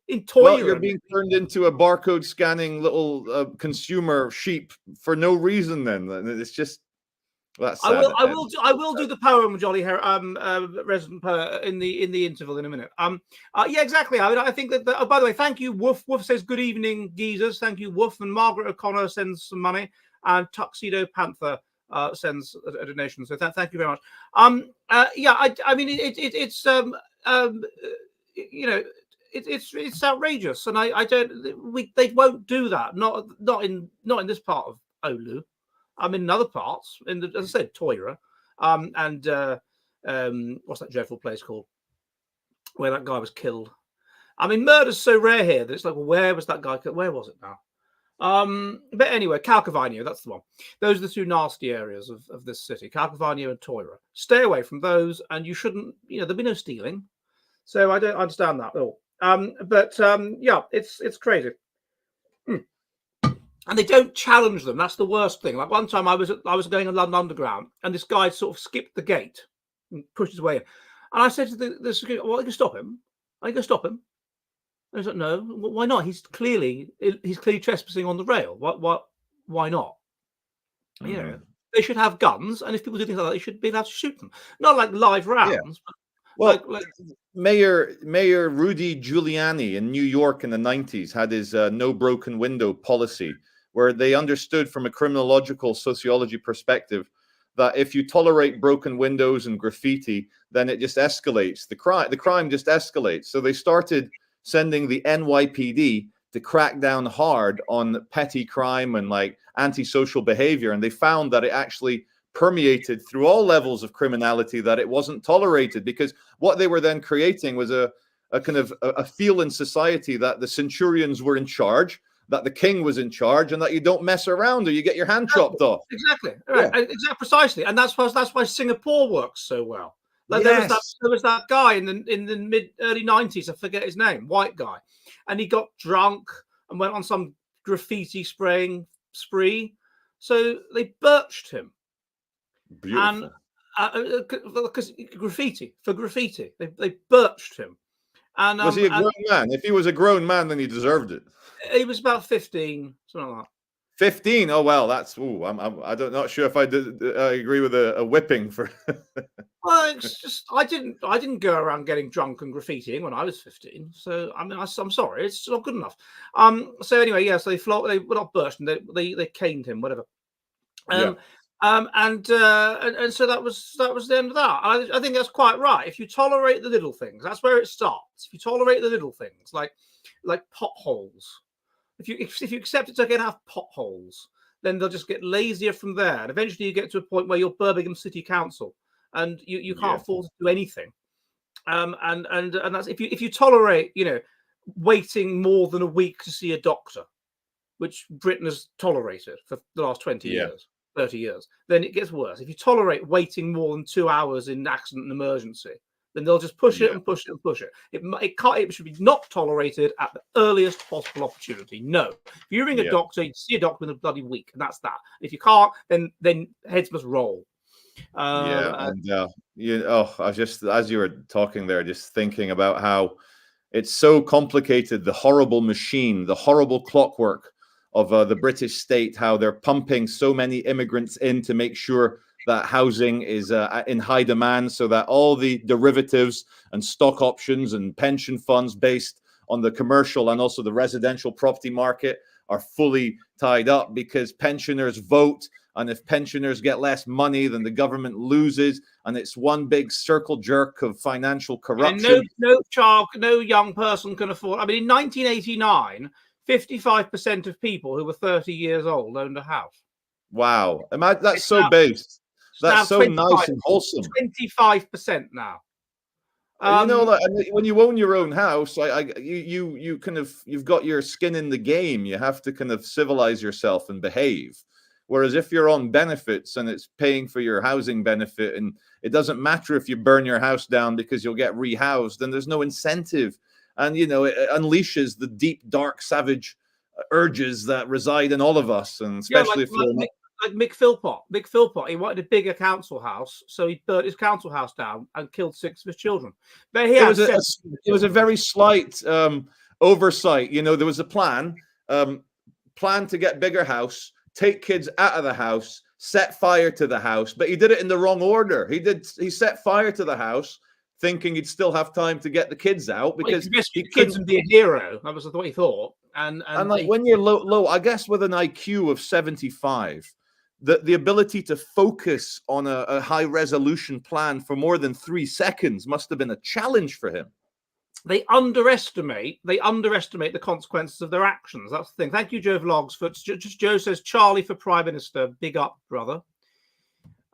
S1: In Toyland.
S2: Well, you're being turned into a barcode scanning little consumer sheep for no reason. Then it's just that's sad.
S1: I will do the poem, Jolly resident poet, in the interval in a minute. Yeah, exactly. I think that. Oh, by the way, thank you. Woof says good evening, geezers. Thank you, Woof. And Margaret O'Connor sends some money, and Tuxedo Panther sends a donation. So thank you very much. Yeah, I mean it's it's outrageous, and I don't. They won't do that. Not in this part of Oulu. I'm in other parts, as I said, Toira, and what's that dreadful place called where that guy was killed? I mean, murder's so rare here that it's like, well, where was that guy killed? Where was it now? But anyway, Calcavanio, that's the one. Those are the two nasty areas of this city, Calcavanio and Toira. Stay away from those, and you shouldn't. There'll be no stealing. So I don't understand that at all. Yeah, it's crazy. And they don't challenge them. That's the worst thing. Like one time I was going on London Underground, and this guy sort of skipped the gate and pushed his way in. And I said to the security, "Well, I can stop him. I can stop him." And he's like, "No, why not? He's clearly trespassing on the rail. Why not? They should have guns, and if people do things like that, they should be allowed to shoot them. Not like live rounds,
S2: yeah.
S1: but
S2: well, Mayor Rudy Giuliani in New York in the 90s had his no broken window policy, where they understood from a criminological sociology perspective that if you tolerate broken windows and graffiti, then it just escalates. The crime just escalates. So they started sending the NYPD to crack down hard on petty crime and like antisocial behavior. And they found that it actually permeated through all levels of criminality, that it wasn't tolerated, because what they were then creating was a kind of a feel in society that the centurions were in charge, that the king was in charge, and that you don't mess around or you get your hand chopped off.
S1: Exactly. Right. Yeah. Exactly. Precisely. And that's why Singapore works so well. Like there was that guy in the early 90s, I forget his name, white guy, and he got drunk and went on some graffiti spraying spree. So they birched him.
S2: Beautiful.
S1: And because graffiti, they birched him. And
S2: was he a grown man? If he was a grown man, then he deserved it.
S1: He was about 15, something like that.
S2: 15. Oh well, that's. Not sure if I agree with a whipping for.
S1: Well, it's just I didn't go around getting drunk and graffitiing when I was 15. So I mean, I'm sorry, it's not good enough. So anyway, yeah. So they were not burst, and they caned him, whatever. And so that was the end of that. I think that's quite right. If you tolerate the little things, that's where it starts. If you tolerate the little things, like potholes, if you accept it's okay to have potholes, then they'll just get lazier from there. And eventually you get to a point where you're Birmingham City Council and you can't afford to do anything. And that's if you tolerate, waiting more than a week to see a doctor, which Britain has tolerated for the last 20 years. 30 years, then it gets worse. If you tolerate waiting more than 2 hours in accident and emergency, then they'll just push it and push it and push it. It should be not tolerated at the earliest possible opportunity. No, if you ring a doctor, you see a doctor in a bloody week, and that's that. If you can't, then heads must roll.
S2: I was just, as you were talking there, just thinking about how it's so complicated, the horrible machine, the horrible clockwork of the British state, how they're pumping so many immigrants in to make sure that housing is in high demand, so that all the derivatives and stock options and pension funds based on the commercial and also the residential property market are fully tied up because pensioners vote. And if pensioners get less money, then the government loses. And it's one big circle jerk of financial corruption.
S1: And no young person can afford. I mean, in 1989, 55% of people who were 30 years old owned a house.
S2: Wow. That's so based. That's so nice and wholesome.
S1: 25% now.
S2: You know, like, when you own your own house, you kind of, you've got your skin in the game. You have to kind of civilize yourself and behave. Whereas if you're on benefits and it's paying for your housing benefit, and it doesn't matter if you burn your house down because you'll get rehoused, then there's no incentive. And, you know, it unleashes the deep, dark, savage urges that reside in all of us. And especially if you're
S1: like Mick Philpott. Mick Philpott, he wanted a bigger council house, so he burnt his council house down and killed 6 of his children. But it
S2: was a very slight oversight. You know, there was a plan to get bigger house, take kids out of the house, set fire to the house, but he did it in the wrong order. He set fire to the house, thinking he'd still have time to get the kids out because
S1: he kids and be a hero. That was what he thought. And
S2: like when you're low, I guess with an IQ of 75. The ability to focus on a high resolution plan for more than 3 seconds must have been a challenge for him.
S1: They underestimate the consequences of their actions. That's the thing. Thank you, Joe Vlogs. Joe says Charlie for Prime Minister. Big up, brother.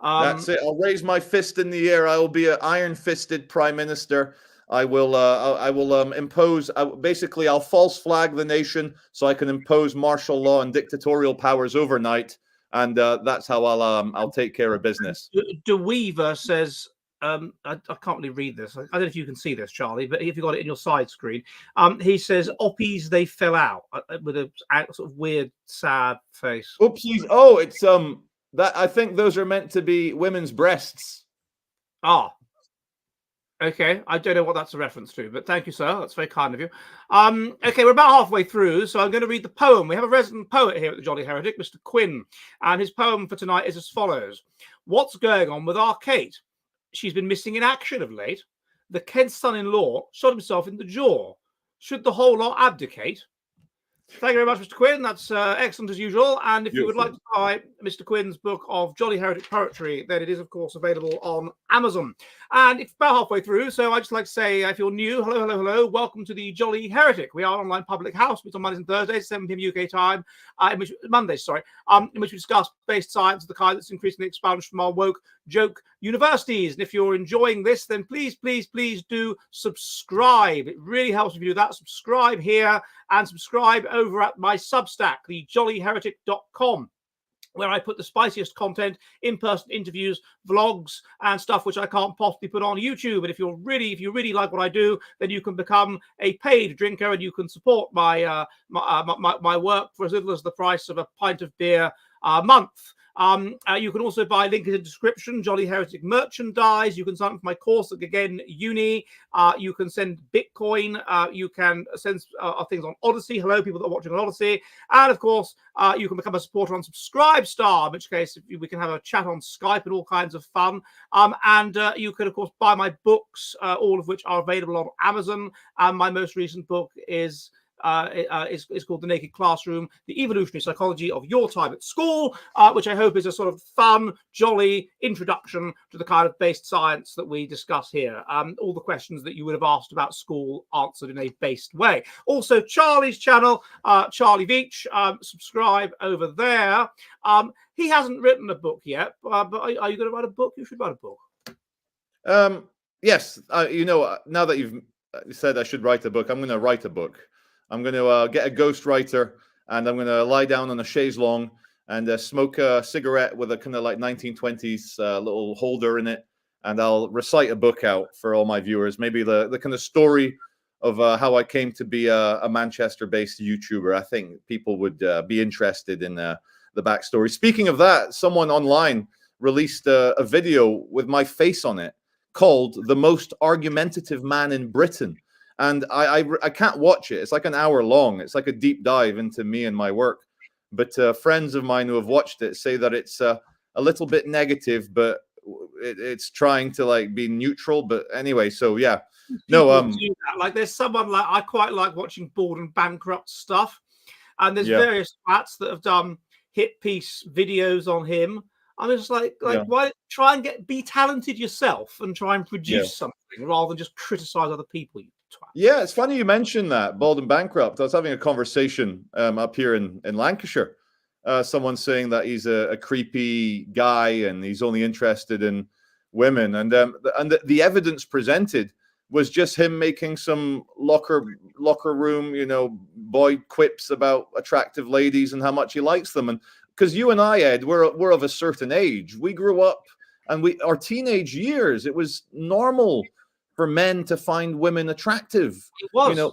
S2: That's it. I'll raise my fist in the air. I will be an iron-fisted Prime Minister. I will impose. Basically, I'll false flag the nation so I can impose martial law and dictatorial powers overnight. And that's how I'll take care of business.
S1: DeWeaver says, I can't really read this. I don't know if you can see this, Charlie, but if you got it in your side screen, he says, "Oppies, they fell out," with a sort of weird, sad face.
S2: Oopsies! Oh, it's that I think those are meant to be women's breasts.
S1: Ah. Okay, I don't know what that's a reference to, but thank you, sir. That's very kind of you. Okay, we're about halfway through, so I'm going to read the poem. We have a resident poet here at the Jolly Heretic, Mr. Quinn, and his poem for tonight is as follows. What's going on with our Kate? She's been missing in action of late. The Kent's son-in-law shot himself in the jaw. Should the whole lot abdicate? Thank you very much, Mr. Quinn. That's excellent as usual. And if you would like to buy Mr. Quinn's book of Jolly Heretic poetry, then it is, of course, available on Amazon. And it's about halfway through, so I'd just like to say, if you're new, hello, welcome to the Jolly Heretic. We are an online public house. It's on Mondays and Thursdays, 7 p.m. UK time, in which we discuss based science of the kind that's increasingly expunged from our woke joke universities. And if you're enjoying this, then please do subscribe. It really helps if you do that. Subscribe here and subscribe over at my Substack, thejollyheretic.com, where I put the spiciest content, in-person interviews, vlogs, and stuff which I can't possibly put on YouTube. And if you really like what I do, then you can become a paid drinker and you can support my my work for as little as the price of a pint of beer a month. You can also buy, link in the description, Jolly Heretic merchandise. You can sign up for my course at again Uni. You can send Bitcoin. You can send things on Odyssey. Hello, people that are watching on Odyssey. And of course, you can become a supporter on Subscribestar, in which case we can have a chat on Skype and all kinds of fun. And you can, of course, buy my books, all of which are available on Amazon. And my most recent book is called The Naked Classroom, The Evolutionary Psychology of Your Time at School, which I hope is a sort of fun, jolly introduction to the kind of based science that we discuss here. All the questions that you would have asked about school answered in a based way. Also, Charlie's channel, Charlie Veach, subscribe over there. He hasn't written a book yet, but are you going to write a book? You should write a book.
S2: Yes, you know, now that you've said I should write a book, I'm going to write a book. I'm going to get a ghostwriter, and I'm going to lie down on a chaise longue and smoke a cigarette with a kind of like 1920s little holder in it, and I'll recite a book out for all my viewers. Maybe the kind of story of how I came to be a Manchester-based YouTuber. I think people would be interested in the backstory. Speaking of that, someone online released a video with my face on it called "The Most Argumentative Man in Britain." And I can't watch it. It's like an hour long. It's like a deep dive into me and my work. But friends of mine who have watched it say that it's a little bit negative, but it's trying to like be neutral. But anyway, so yeah, no.
S1: Like there's someone like I quite like watching Bored and Bankrupt stuff. And there's various twats that have done hit piece videos on him. I'm just like why try and be talented yourself and try and produce something rather than just criticize other people, you twat.
S2: Yeah, it's funny you mentioned that, Bald and Bankrupt. I was having a conversation up here in Lancashire. Someone saying that he's a creepy guy and he's only interested in women. And the evidence presented was just him making some locker room, boy quips about attractive ladies and how much he likes them. And because you and I, Ed, we're of a certain age. We grew up, and our teenage years, it was normal for men to find women attractive.
S1: It was.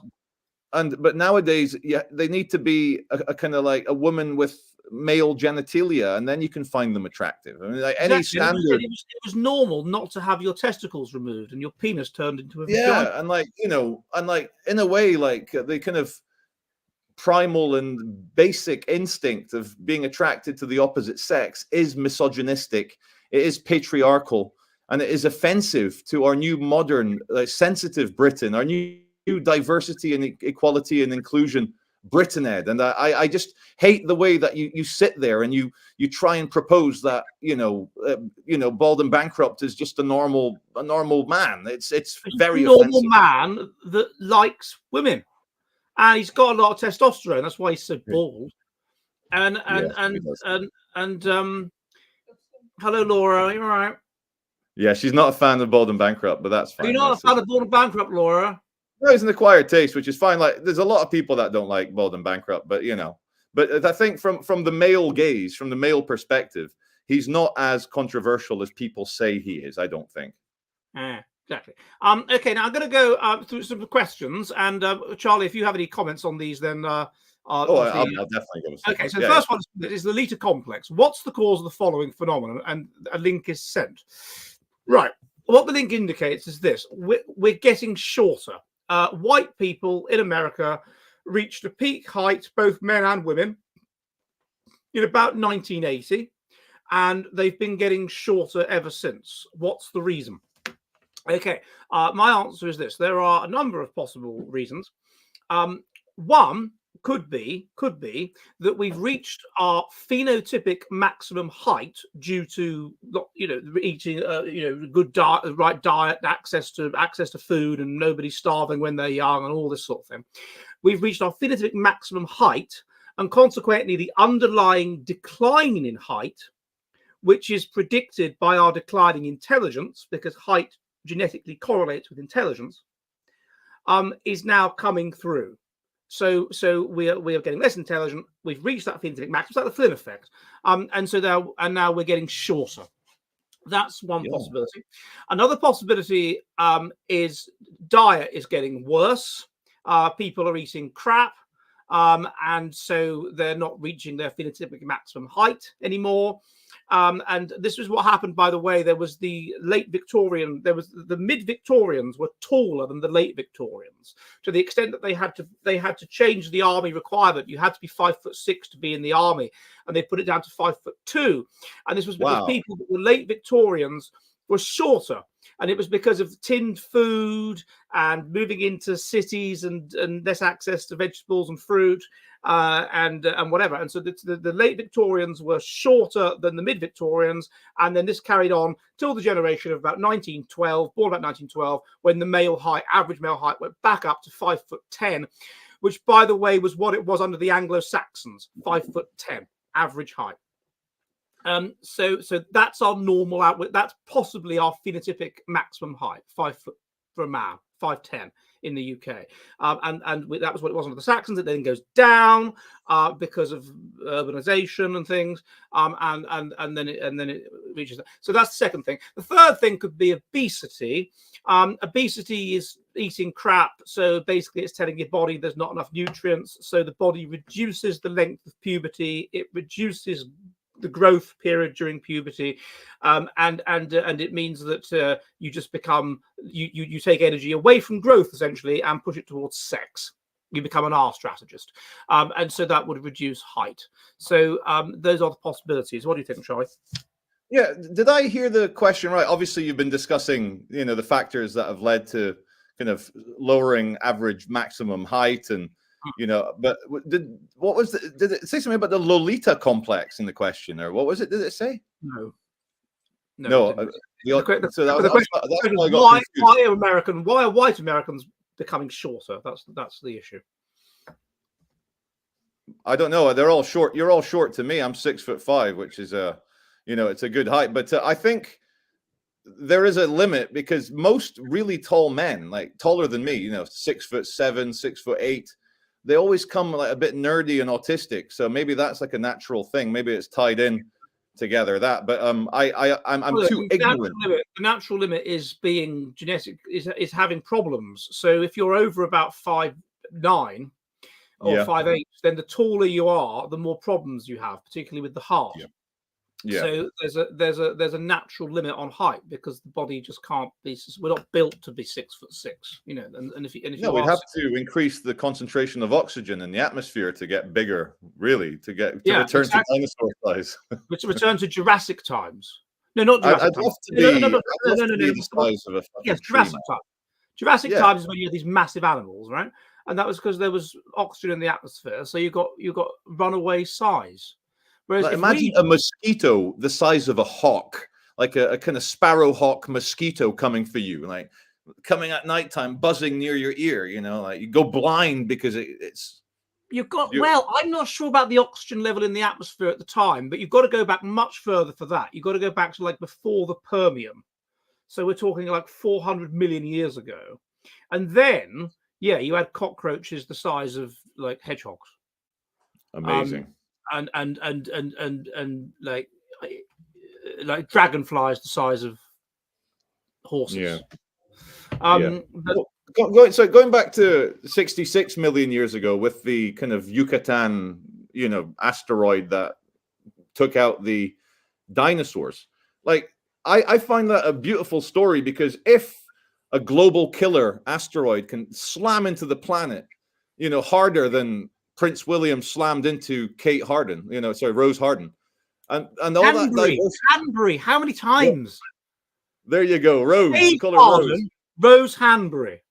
S2: But nowadays, they need to be a kind of like a woman with male genitalia, and then you can find them attractive. I mean, like any standard.
S1: It was normal not to have your testicles removed and your penis turned into a vagina.
S2: Yeah, and in a way, like the kind of primal and basic instinct of being attracted to the opposite sex is misogynistic. It is patriarchal, and it is offensive to our new modern, sensitive Britain, our new diversity and equality and inclusion Britain, Ed. And I just hate the way that you sit there and you try and propose that Bald and Bankrupt is just a normal man. It's very
S1: normal
S2: offensive.
S1: Man that likes women, and he's got a lot of testosterone. That's why he's so bald. And hello, Laura. Are you all right?
S2: Yeah, she's not a fan of Bald and Bankrupt, but that's fine.
S1: You're not a fan of Bald and Bankrupt, Laura?
S2: No, he's an acquired taste, which is fine. Like, there's a lot of people that don't like Bald and Bankrupt, but but I think from the male gaze, from the male perspective, he's not as controversial as people say he is. I don't think.
S1: Exactly. Okay, now I'm going to go through some questions, and Charlie, if you have any comments on these, then I'll
S2: definitely give us.
S1: Okay, so the first one is the Lita complex. What's the cause of the following phenomenon? And a link is sent. Right. What the link indicates is this: we're getting shorter. White people in America reached a peak height, both men and women, in about 1980, and they've been getting shorter ever since. What's the reason? Okay, my answer is this: there are a number of possible reasons. One could be that we've reached our phenotypic maximum height due to eating good diet, the right diet, access to food, and nobody's starving when they're young, and all this sort of thing. We've reached our phenotypic maximum height, and consequently the underlying decline in height, which is predicted by our declining intelligence, because height genetically correlates with intelligence, is now coming through. So we are getting less intelligent. We've reached that phenotypic max. It's like the Flynn effect. And now we're getting shorter. That's one possibility. Another possibility is diet is getting worse. People are eating crap, and so they're not reaching their phenotypic maximum height anymore. And this is what happened, by the way. There was the late Victorian, the mid-Victorians were taller than the late Victorians, to the extent that they had to change the army requirement. You had to be 5'6" to be in the army, and they put it down to 5'2". And this was because people that were late Victorians were shorter, and it was because of tinned food and moving into cities and less access to vegetables and fruit and whatever. And so the late Victorians were shorter than the mid Victorians, and then this carried on till the generation of about 1912, born about 1912, when the average male height went back up to 5'10", which, by the way, was what it was under the Anglo-Saxons, 5'10" average height. So that's our normal outward. That's possibly our phenotypic maximum height, 5 foot for a man, 5'10" in the UK, and that was what it was under the Saxons. It then goes down because of urbanization and things, and then it reaches that. So that's the second thing. The third thing could be obesity. Obesity is eating crap, so basically it's telling your body there's not enough nutrients, so the body reduces the length of puberty. It reduces the growth period during puberty, and it means that you just become you take energy away from growth essentially and push it towards sex. You become an R strategist, and so that would reduce height. So those are the possibilities. What do you think, Charlie?
S2: Yeah, did I hear the question right? Obviously, you've been discussing the factors that have led to kind of lowering average maximum height, and But did it say something about the Lolita complex in the question, or what was it? Did it say?
S1: No.
S2: No.
S1: The
S2: That's
S1: question
S2: why I got
S1: why
S2: confused.
S1: why are white Americans becoming shorter? That's the issue.
S2: I don't know. They're all short. You're all short to me. I'm 6'5", which is it's a good height. But I think there is a limit, because most really tall men, like taller than me, 6'7", 6'8", they always come like a bit nerdy and autistic. So maybe that's like a natural thing. Maybe it's tied in together but I'm too ignorant.
S1: The natural limit is being genetic, is having problems. So if you're over about 5'9" or 5'8", then the taller you are, the more problems you have, particularly with the heart. So there's a natural limit on height, because the body just can't be. We're not built to be 6'6", And if
S2: we'd have to increase the concentration of oxygen in the atmosphere to get bigger, really, to return to dinosaur size.
S1: Which return to Jurassic times. No, not Jurassic
S2: I'd
S1: times.
S2: love to be, the size of a fucking tree.
S1: Jurassic times. Jurassic times is when you had these massive animals, right? And that was because there was oxygen in the atmosphere, so you got runaway size. Whereas
S2: like, imagine a mosquito the size of a hawk, like a kind of sparrowhawk mosquito coming for you, like coming at nighttime, buzzing near your ear. Like you go blind because it's.
S1: Well, I'm not sure about the oxygen level in the atmosphere at the time, but you've got to go back much further for that. You've got to go back to like before the Permian. So we're talking like 400 million years ago. And then, you had cockroaches the size of like hedgehogs.
S2: Amazing.
S1: And like dragonflies the size of horses.
S2: Going back to 66 million years ago with the kind of Yucatan, asteroid that took out the dinosaurs. Like, I find that a beautiful story, because if a global killer asteroid can slam into the planet, harder than Prince William slammed into Rose Harden, and all
S1: Hanbury, how many times?
S2: There you go, Rose.
S1: Rose Hanbury.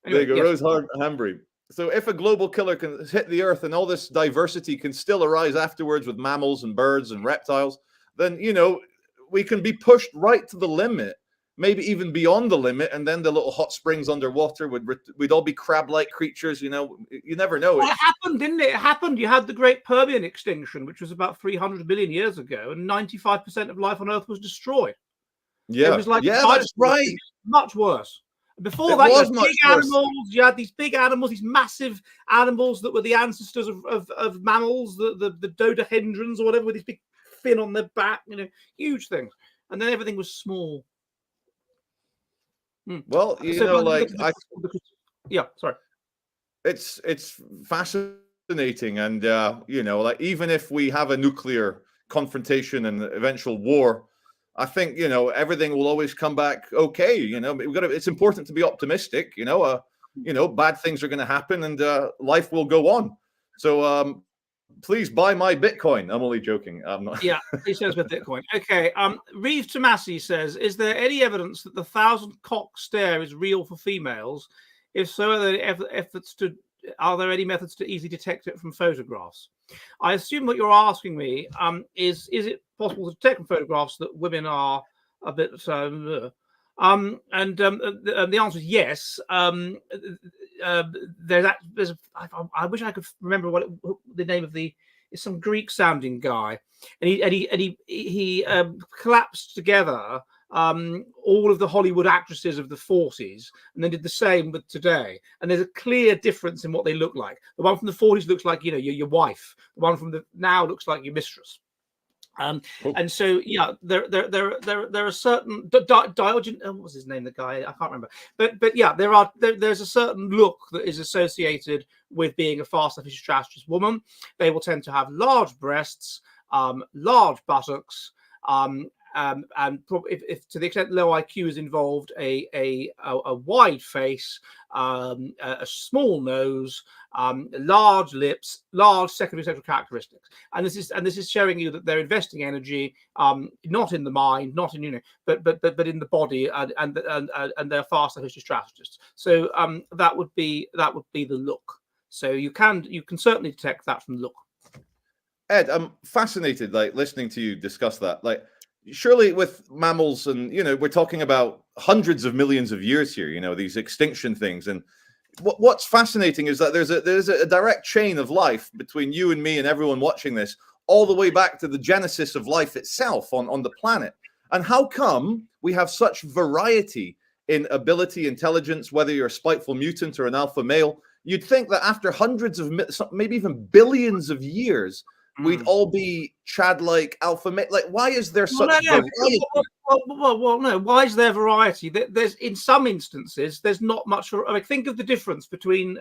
S2: Anyway, there you go, Rose Hanbury. So if a global killer can hit the Earth and all this diversity can still arise afterwards with mammals and birds and reptiles, then we can be pushed right to the limit. Maybe even beyond the limit, and then the little hot springs underwater we'd all be crab-like creatures. You never know.
S1: Well, it happened, didn't it? It happened. You had the Great Permian extinction, which was about 300 million years ago, and 95% of life on Earth was destroyed.
S2: Yeah,
S1: it was like
S2: that's right.
S1: Much worse. Before that, you had big animals. You had these big animals, these massive animals that were the ancestors of mammals, the dodahedrons or whatever, with this big fin on their back. Huge things, and then everything was small.
S2: Well,
S1: sorry.
S2: It's fascinating, and like even if we have a nuclear confrontation and eventual war, I think everything will always come back okay. It's important to be optimistic. Bad things are going to happen, and life will go on. So please buy my Bitcoin. I'm only joking. I'm not.
S1: Yeah, he says with Bitcoin. Okay. Reeve Tomasi says, is there any evidence that the 1,000-cock stare is real for females? If so, are there any methods to easily detect it from photographs? I assume what you're asking me is it possible to detect from photographs that women are a bit the answer is yes. I wish I could remember what the name of it's some Greek sounding guy, and he collapsed together all of the Hollywood actresses of the 40s, and then did the same with today. And there's a clear difference in what they look like. The one from the 40s looks like your wife. The one from the now looks like your mistress. And so there are certain Diogenes. What was his name? The guy, I can't remember. But there's a certain look that is associated with being a fast aficionados woman. They will tend to have large breasts, large buttocks, and if to the extent low IQ is involved, a wide face, a small nose, large lips, large secondary sexual characteristics, and this is showing you that they're investing energy, not in the mind, not in but in the body, and they're fast efficient strategists. So that would be the look. So you can certainly detect that from the look.
S2: Ed, I'm fascinated, like listening to you discuss that. Like, surely with mammals, and we're talking about hundreds of millions of years here. These extinction things, and what's fascinating is that there's a direct chain of life between you and me and everyone watching this, all the way back to the genesis of life itself on the planet. And how come we have such variety in ability, intelligence, whether you're a spiteful mutant or an alpha male? You'd think that after hundreds of, maybe even billions of years, we'd all be Chad-like alpha male. Like, why is there such variety?
S1: Well, no. Why is there variety? There's, in some instances, there's not much. I mean, think of the difference between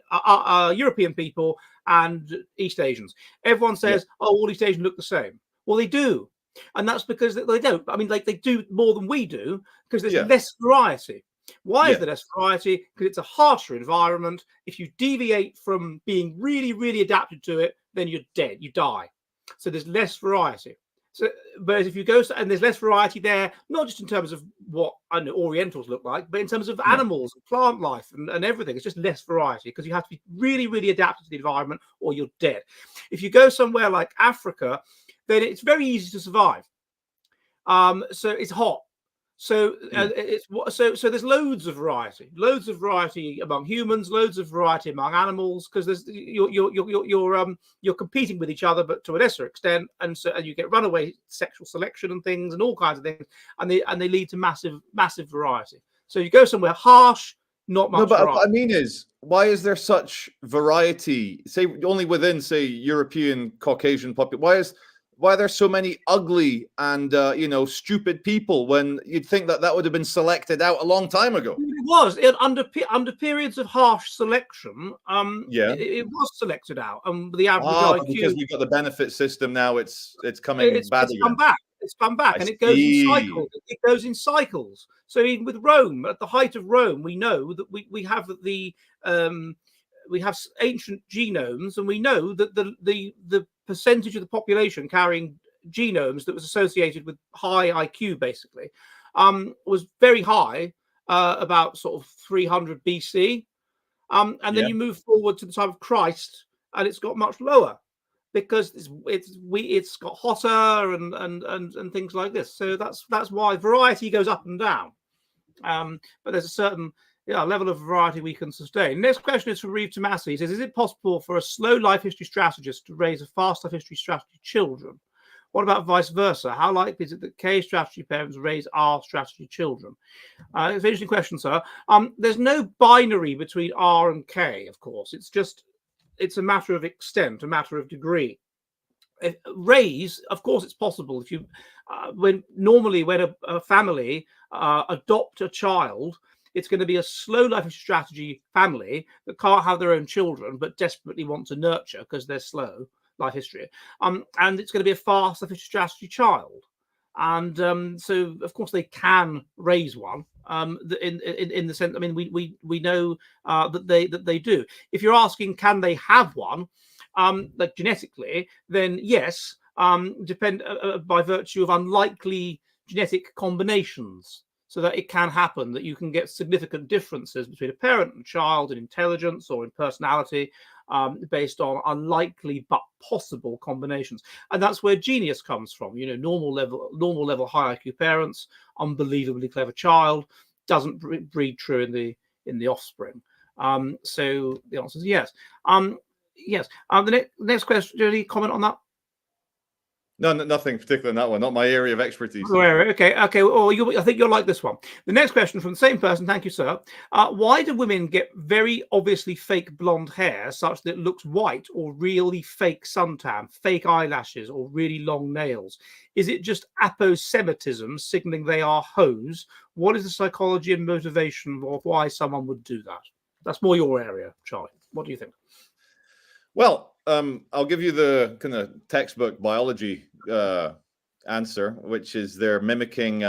S1: European people and East Asians. Everyone says, "Oh, all East Asians look the same." Well, they do, and that's because they don't. I mean, like, they do more than we do because there's less variety. Why is there less variety? Because it's a harsher environment. If you deviate from being really, really adapted to it, then you're dead. You die. So there's less variety. So, but if you go, and there's less variety there, not just in terms of what Orientals look like, but in terms of animals, and plant life, and everything. It's just less variety because you have to be really, really adapted to the environment, or you're dead. If you go somewhere like Africa, then it's very easy to survive. So it's hot. So so there's loads of variety among humans, loads of variety among animals, because there's you're competing with each other, but to a lesser extent, and you get runaway sexual selection and things and all kinds of things, and they lead to massive variety. So you go somewhere harsh, not much.
S2: No, but
S1: variety.
S2: what I mean is, why is there such variety? Say only within, say, European Caucasian population. Why are there so many ugly and stupid people when you'd think that would have been selected out a long time ago?
S1: It was under periods of harsh selection. It was selected out, and the average IQ,
S2: because we've got the benefit system now. It's coming bad again.
S1: It's come back, and it goes in cycles. It goes in cycles. So even with Rome, at the height of Rome, we know that we have we have ancient genomes, and we know that the percentage of the population carrying genomes that was associated with high IQ, basically, was very high, about sort of 300 BC. And then you move forward to the time of Christ, and it's got much lower because it's got hotter and things like this. So that's why variety goes up and down. But there's a certain level of variety we can sustain. Next question is from Reeve Tomasi. He says, is it possible for a slow life history strategist to raise a fast life history strategy children? What about vice versa? How likely is it that K strategy parents raise R strategy children? It's an interesting question, sir. There's no binary between R and K, of course. It's a matter of extent, a matter of degree. Raise, of course, it's possible. If you, when a family adopt a child, it's going to be a slow life strategy family that can't have their own children, but desperately want to nurture because they're slow life history. And it's going to be a fast life strategy child. And so, of course, they can raise one. In the sense, I mean, we know that they do. If you're asking, can they have one, like genetically, then yes, depend by virtue of unlikely genetic combinations. So that it can happen that you can get significant differences between a parent and child in intelligence or in personality, based on unlikely but possible combinations. And that's where genius comes from. Normal level high IQ parents, unbelievably clever child, doesn't breed true in the offspring. So the answer is yes. Yes. The next question. Any comment on that?
S2: No, nothing particular in that one. Not my area of expertise.
S1: Okay. Well, I think you'll like this one. The next question from the same person. Thank you, sir. Why do women get very obviously fake blonde hair, such that it looks white, or really fake suntan, fake eyelashes, or really long nails? Is it just aposematism, signaling they are hoes? What is the psychology and motivation of why someone would do that? That's more your area, Charlie. What do you think?
S2: Well, I'll give you the kind of textbook biology answer, which is they're mimicking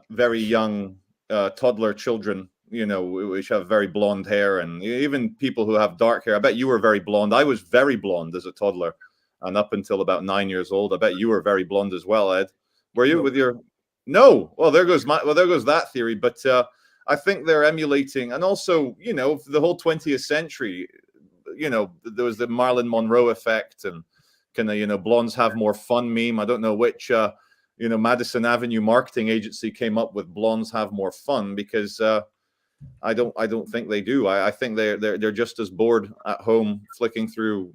S2: very young toddler children, which have very blonde hair, and even people who have dark hair. I bet you were very blonde. I was very blonde as a toddler, and up until about 9 years old. I bet you were very blonde as well, Ed. Were you with your? No. Well, there goes that theory. But I think they're emulating, and also, the whole 20th century. there was the Marilyn Monroe effect, and kind of, blondes have more fun meme. I don't know which, Madison Avenue marketing agency came up with blondes have more fun, because I don't think they do. I think they're just as bored at home flicking through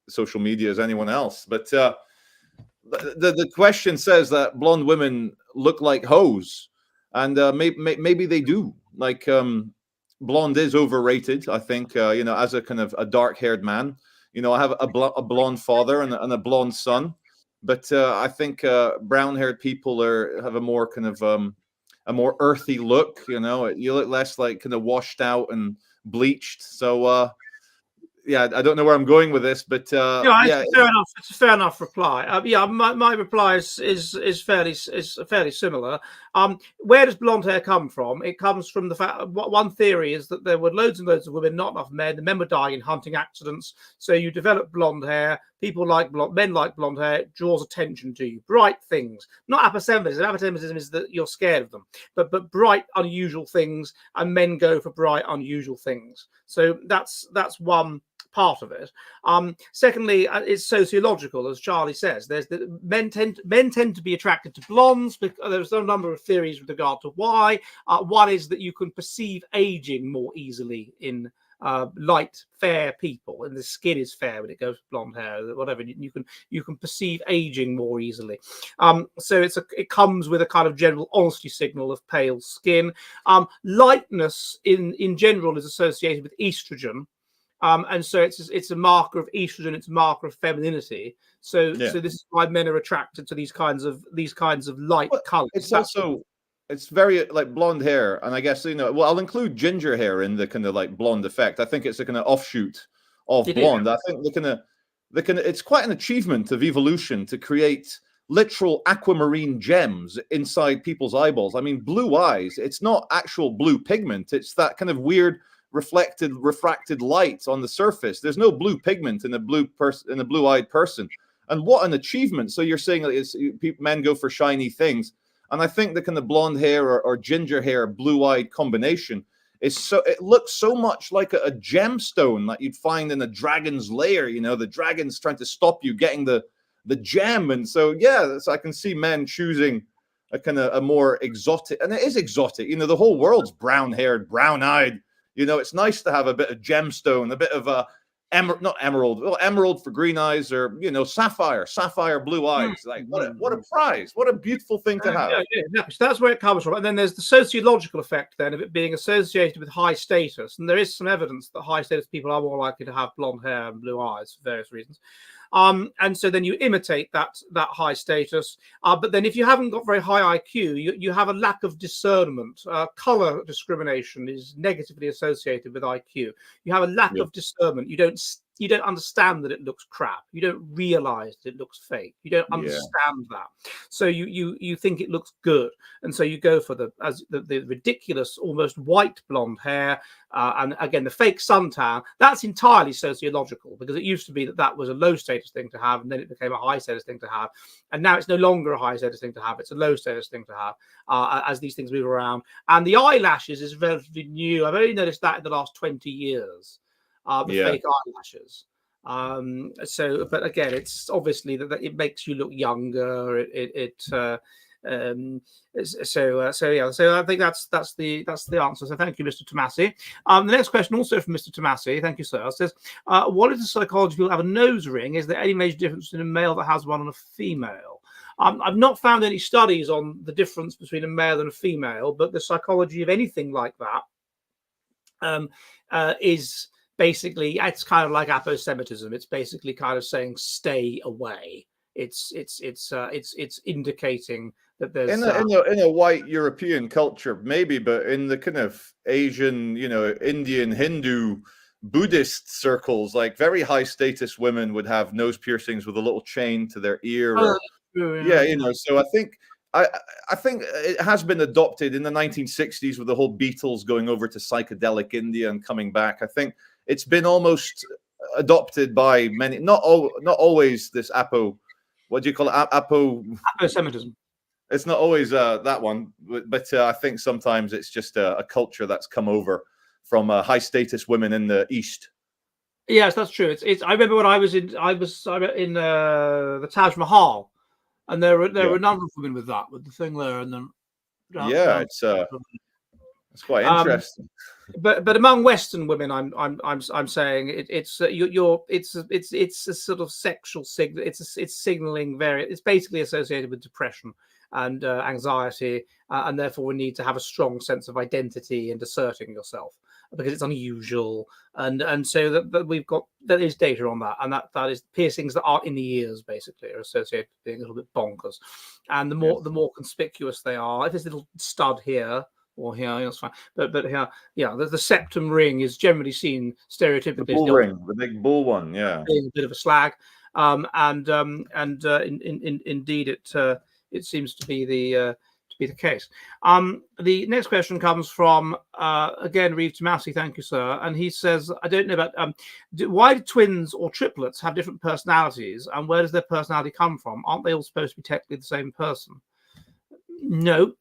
S2: social media as anyone else. But the question says that blonde women look like hoes, and maybe they do. Like, blonde is overrated, I think. As a kind of a dark-haired man, I have a blonde father and a blonde son, but I think brown-haired people have a more kind of a more earthy look. You look less like kind of washed out and bleached. So yeah, I don't know where I'm going with this, but
S1: yeah, it's fair enough. It's a fair enough reply. Yeah, my reply is fairly similar. Where does blonde hair come from? It comes from the fact, one theory is that there were loads and loads of women, not enough men. The men were dying in hunting accidents, so you develop blonde hair. People like men like blonde hair. It draws attention to you. Bright things, not aposematism. Aposematism is that you're scared of them, but bright, unusual things, and men go for bright, unusual things. So that's one part of it. Secondly, it's sociological, as Charlie says. Men tend to be attracted to blondes, because there's a number of theories with regard to why. One is that you can perceive aging more easily in light, fair people, and the skin is fair when it goes to blonde hair, whatever. You can perceive aging more easily. So it comes with a kind of general honesty signal of pale skin. Lightness in general is associated with estrogen. And so it's a marker of estrogen, it's a marker of femininity. So this is why men are attracted to these kinds of light colors.
S2: It's very like blonde hair, and I guess I'll include ginger hair in the kind of like blonde effect. I think it's a kind of offshoot of blonde. I think it's quite an achievement of evolution to create literal aquamarine gems inside people's eyeballs. I mean, blue eyes, it's not actual blue pigment, it's that kind of weird refracted light on the surface. There's no blue pigment in a blue-eyed person, and what an achievement! So you're saying that men go for shiny things, and I think the kind of blonde hair or ginger hair, blue-eyed combination it looks so much like a gemstone that you'd find in a dragon's lair. The dragon's trying to stop you getting the gem, and so I can see men choosing a kind of a more exotic, and it is exotic. The whole world's brown-haired, brown-eyed. It's nice to have a bit of gemstone, a bit of not emerald, well, emerald for green eyes, or sapphire blue eyes. Like what a prize! What a beautiful thing to have.
S1: So that's where it comes from. And then there's the sociological effect then of it being associated with high status, and there is some evidence that high status people are more likely to have blonde hair and blue eyes for various reasons. And so then you imitate that high status. But then if you haven't got very high IQ, you have a lack of discernment. Color discrimination is negatively associated with IQ. You have a lack of discernment. You don't understand that it looks crap. You don't realize that it looks fake. You don't understand that. So you think it looks good. And so you go for the ridiculous, almost white blonde hair. And again, the fake suntan, that's entirely sociological, because it used to be that was a low status thing to have, and then it became a high status thing to have. And now it's no longer a high status thing to have. It's a low status thing to have as these things move around. And the eyelashes is relatively new. I've only noticed that in the last 20 years. Fake eyelashes. But again, it's obviously that it makes you look younger. So I think that's the answer. So thank you, Mr. Tomasi. The next question, also from Mr. Tomasi, thank you, sir, says, what is the psychology of people who have a nose ring? Is there any major difference between a male that has one and a female? I've not found any studies on the difference between a male and a female, but the psychology of anything like that is basically, it's kind of like aposematism. It's basically kind of saying stay away. It's indicating that there's
S2: in a white European culture maybe, but in the kind of Asian, Indian, Hindu, Buddhist circles, like very high status women would have nose piercings with a little chain to their ear. So I think it has been adopted in the 1960s with the whole Beatles going over to psychedelic India and coming back. I think it's been almost adopted by many, not always this what do you call it?
S1: Aposematism.
S2: It's not always that one, but I think sometimes it's just a culture that's come over from high status women in the East.
S1: Yes, that's true. It's. I remember when I was in the Taj Mahal, and there were
S2: Yeah,
S1: a number of women with the thing there, and then
S2: yeah,
S1: down.
S2: it's quite
S1: Um,
S2: interesting.
S1: but among Western women, I'm saying it's it's a sort of sexual signal. It's signaling It's basically associated with depression and anxiety, and therefore we need to have a strong sense of identity and asserting yourself because it's unusual, and so that we've got there is data on that, and that is piercings that aren't in the ears basically are associated with being a little bit bonkers, and
S2: Yes.
S1: the more conspicuous they are, if there's a little stud here or here, that's fine. But here, yeah, the septum ring is generally seen
S2: The
S1: stereotypically as
S2: bull ring, the big bull one. Yeah.
S1: being a bit of a slag, indeed it seems to be the case. The next question comes from again Reeve Tomasi, thank you, sir, and he says, I don't know about why do twins or triplets have different personalities, and where does their personality come from? Aren't they all supposed to be technically the same person? No.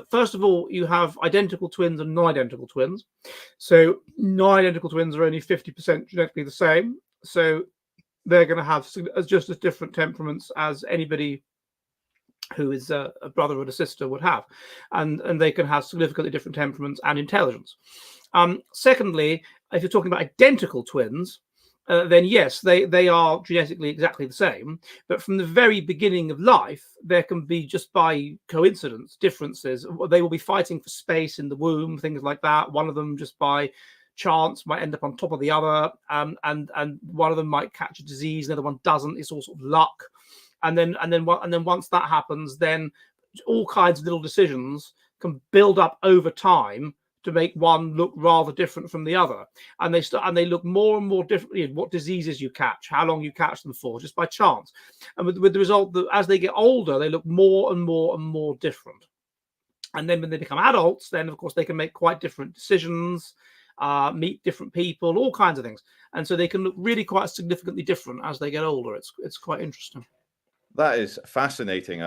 S1: First of all, you have identical twins and non-identical twins. So non-identical twins are only 50% genetically the same. So they're going to have just as different temperaments as anybody who is a brother or a sister would have, and they can have significantly different temperaments and intelligence. Secondly, if you're talking about identical twins, then yes, they are genetically exactly the same. But from the very beginning of life, there can be, just by coincidence, differences. They will be fighting for space in the womb, things like that. One of them, just by chance, might end up on top of the other, and one of them might catch a disease, the other one doesn't. It's all sort of luck. And then once that happens, then all kinds of little decisions can build up over time to make one look rather different from the other, and they look more and more different. What diseases you catch, how long you catch them for, just by chance, and with the result that as they get older, they look more and more and more different. And then when they become adults, then of course they can make quite different decisions, meet different people, all kinds of things, and so they can look really quite significantly different as they get older. It's quite interesting.
S2: That is fascinating.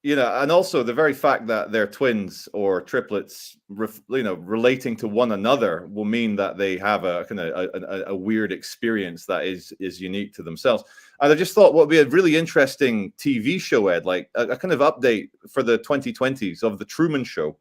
S2: And also the very fact that they're twins or triplets, relating to one another will mean that they have a kind of a weird experience that is unique to themselves. And I just thought what would be a really interesting TV show, Ed, like a kind of update for the 2020s of the Truman Show,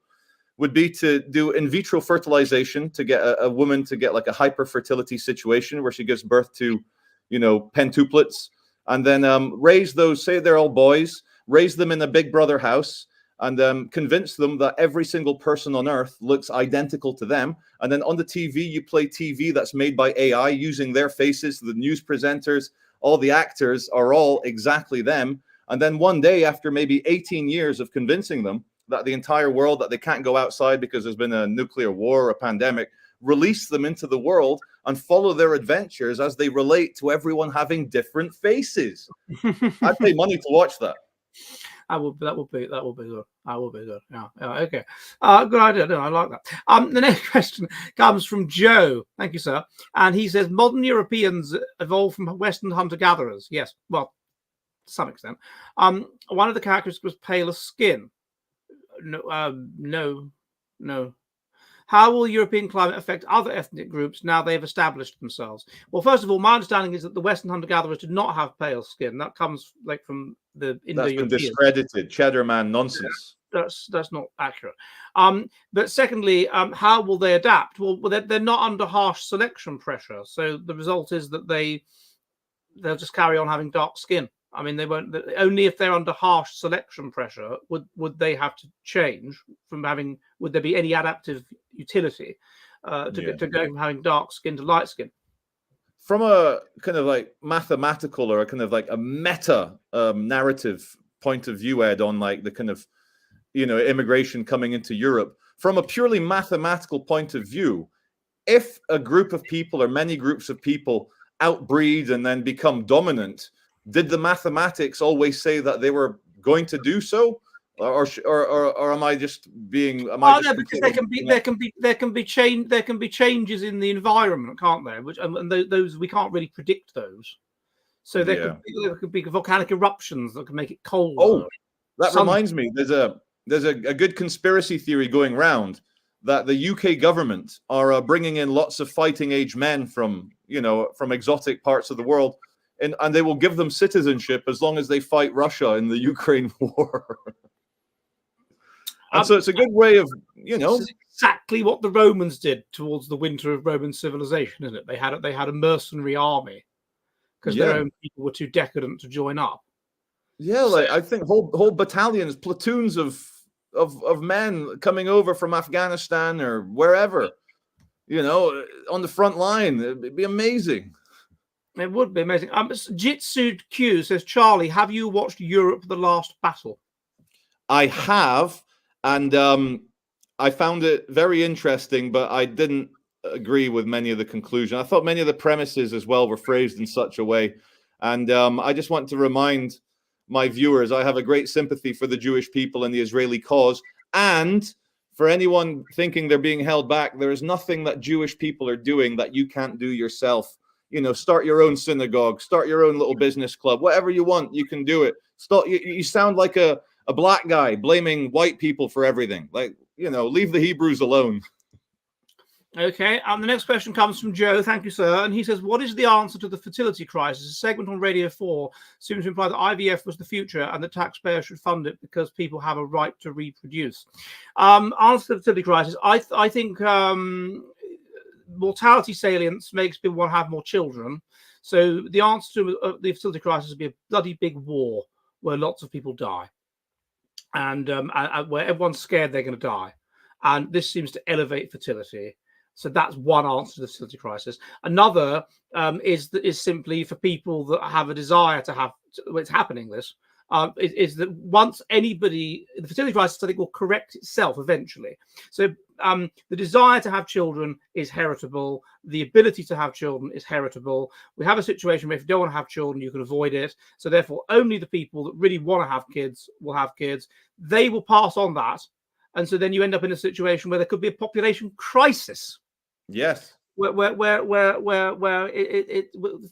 S2: would be to do in vitro fertilization to get a woman to get like a hyperfertility situation where she gives birth to, pentuplets, and then raise those, say they're all boys, raise them in a big brother house, and convince them that every single person on earth looks identical to them. And then on the TV, you play TV that's made by AI using their faces. The news presenters, all the actors are all exactly them. And then one day, after maybe 18 years of convincing them that the entire world, that they can't go outside because there's been a nuclear war or a pandemic, release them into the world and follow their adventures as they relate to everyone having different faces. I'd pay money to watch that.
S1: That will be good. That will be good. Yeah. Okay. Good idea. No, I like that. The next question comes from Joe. Thank you, sir. And he says, modern Europeans evolved from Western hunter-gatherers. Yes. Well, to some extent. One of the characteristics was paler skin. No. How will European climate affect other ethnic groups now they've established themselves? Well, first of all, my understanding is that the Western hunter-gatherers did not have pale skin. That comes from the Indo-Europeans.
S2: That's been discredited. Cheddar man nonsense.
S1: Yeah, that's not accurate. But secondly, how will they adapt? Well, they're not under harsh selection pressure. So the result is that they'll just carry on having dark skin. I mean, they won't. Only if they're under harsh selection pressure would they have to change from having. Would there be any adaptive utility to go from having dark skin to light skin?
S2: From a kind of like mathematical or a kind of like a meta narrative point of view, Ed, on like the kind of immigration coming into Europe, from a purely mathematical point of view, if a group of people or many groups of people outbreed and then become dominant, did the mathematics always say that they were going to do so, or am I just being?
S1: No, because there can be changes in the environment, can't there? Which and those we can't really predict those. So there could be volcanic eruptions that can make it colder.
S2: Oh, that reminds me. There's a good conspiracy theory going around that the UK government are bringing in lots of fighting age men from from exotic parts of the world, and they will give them citizenship as long as they fight Russia in the Ukraine war. And so it's a good way of,
S1: This is exactly what the Romans did towards the winter of Roman civilization, isn't it? They had a mercenary army because their own people were too decadent to join up.
S2: Yeah, like I think whole battalions, platoons of men coming over from Afghanistan or wherever, on the front line. It'd be amazing.
S1: It would be amazing. Jitsu Q says, Charlie, have you watched Europe: The Last Battle?
S2: I have, and I found it very interesting, but I didn't agree with many of the conclusions. I thought many of the premises as well were phrased in such a way. And I just want to remind my viewers, I have a great sympathy for the Jewish people and the Israeli cause. And for anyone thinking they're being held back, there is nothing that Jewish people are doing that you can't do yourself. Start your own synagogue, start your own little business club, whatever you want, you can do it. You sound like a black guy blaming white people for everything. Like, leave the Hebrews alone.
S1: Okay, the next question comes from Joe. Thank you, sir. And he says, what is the answer to the fertility crisis? A segment on Radio 4 seems to imply that IVF was the future and the taxpayer should fund it because people have a right to reproduce. Answer to the fertility crisis. I think mortality salience makes people want to have more children. So the answer to the fertility crisis would be a bloody big war where lots of people die. And where everyone's scared they're going to die. And this seems to elevate fertility. So that's one answer to the fertility crisis. Another is simply for people that have a desire to have, it's happening this, is that once the fertility crisis, I think, will correct itself eventually. So the desire to have children is heritable. The ability to have children is heritable. We have a situation where if you don't want to have children, you can avoid it. So therefore, only the people that really want to have kids will have kids. They will pass on that. And so then you end up in a situation where there could be a population crisis.
S2: Yes.
S1: Where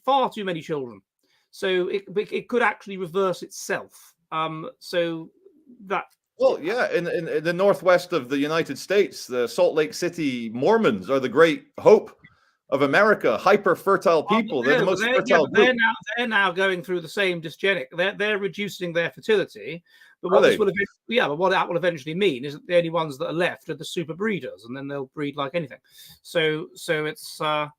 S1: far too many children. So it could actually reverse itself. So that.
S2: Well, yeah, in the northwest of the United States, the Salt Lake City Mormons are the great hope of America. Hyper fertile people. They're the most fertile group.
S1: They're now going through the same dysgenic. They're reducing their fertility. But what that will eventually mean is that the only ones that are left are the super breeders, and then they'll breed like anything. So it's And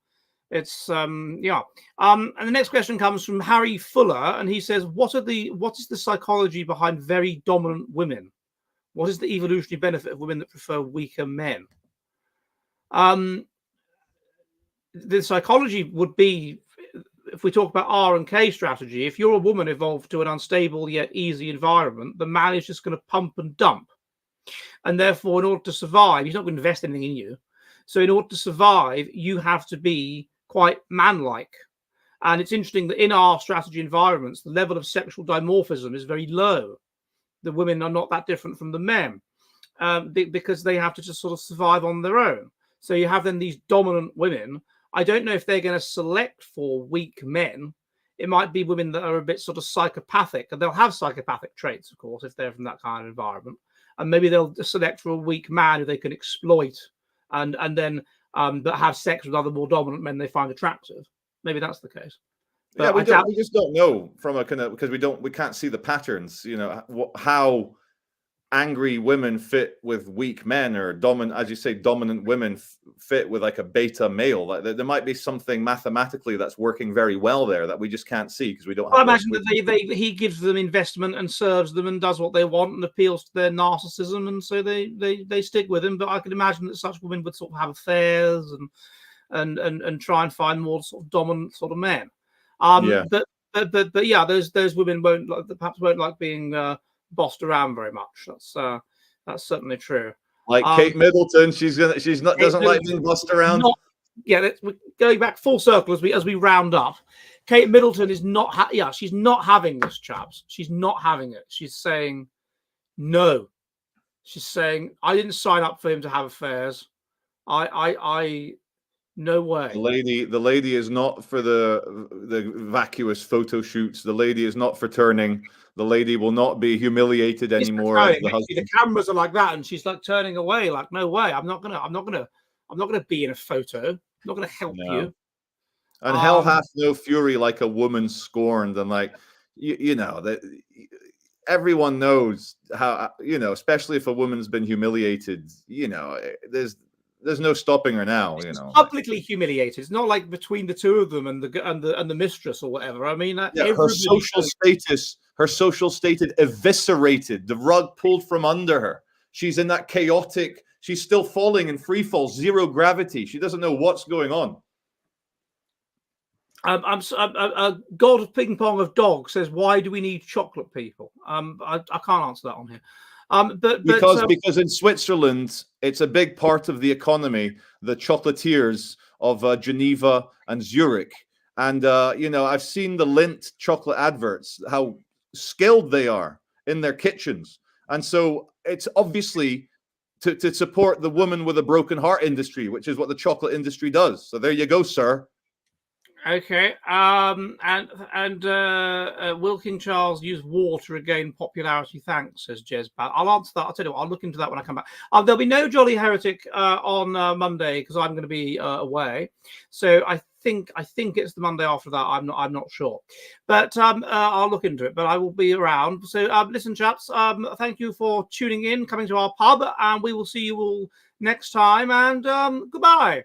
S1: the next question comes from Harry Fuller, and he says, what is the psychology behind very dominant women? What is the evolutionary benefit of women that prefer weaker men? The psychology would be, if we talk about R and K strategy, if you're a woman evolved to an unstable yet easy environment, the man is just going to pump and dump. And therefore, in order to survive, he's not going to invest anything in you. So in order to survive, you have to be quite manlike. And it's interesting that in our strategy environments, the level of sexual dimorphism is very low. The women are not that different from the men because they have to just sort of survive on their own. So you have then these dominant women. I don't know if they're going to select for weak men. It might be women that are a bit sort of psychopathic, and they'll have psychopathic traits, of course, if they're from that kind of environment. And maybe they'll select for a weak man who they can exploit and then but have sex with other more dominant men they find attractive. Maybe that's the case. But
S2: we just don't know from a kind of, because we can't see the patterns, how angry women fit with weak men, or dominant, as you say, dominant women fit with like a beta male. Like there might be something mathematically that's working very well there that we just can't see because we don't have.
S1: I imagine that he gives them investment and serves them and does what they want and appeals to their narcissism, and so they stick with him. But I can imagine that such women would sort of have affairs and try and find more sort of dominant sort of men. But yeah, those women perhaps won't like being bossed around very much. That's certainly true.
S2: Like Kate Middleton, doesn't like being bossed around.
S1: We're going back full circle as we round up. Kate Middleton is not. She's not having this, chaps. She's not having it. She's saying no. She's saying I didn't sign up for him to have affairs. I no way.
S2: The lady is not for the vacuous photo shoots. The lady is not for turning. The lady will not be humiliated anymore.
S1: The cameras are like that, and she's like turning away, like, no way. I'm not gonna be in a photo. I'm not gonna help you.
S2: And hell hath no fury like a woman scorned. And like, you know, that everyone knows how, you know, especially if a woman's been humiliated, you know, there's no stopping her now, you know.
S1: Publicly humiliated. It's not like between the two of them and the mistress or whatever. I mean,
S2: yeah, her social status eviscerated, the rug pulled from under her. She's in that chaotic, she's still falling in free fall, zero gravity. She doesn't know what's going on.
S1: God of Ping Pong of Dog says, why do we need chocolate people? I can't answer that on here.
S2: Because in Switzerland, it's a big part of the economy, the chocolatiers of Geneva and Zurich. And, you know, I've seen the Lindt chocolate adverts, how skilled they are in their kitchens. And so it's obviously to support the woman with a broken heart industry, which is what the chocolate industry does. So there you go, sir.
S1: Okay. Will King Charles use war to regain popularity? Thanks, says Jezbal. I'll answer that. I'll tell you what, I'll look into that when I come back. There'll be no Jolly Heretic on Monday because I'm going to be away. So I think it's the Monday after that. I'm not sure, but I'll look into it. But I will be around. So listen, chaps. Thank you for tuning in, coming to our pub, and we will see you all next time. And goodbye.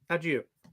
S1: Adieu.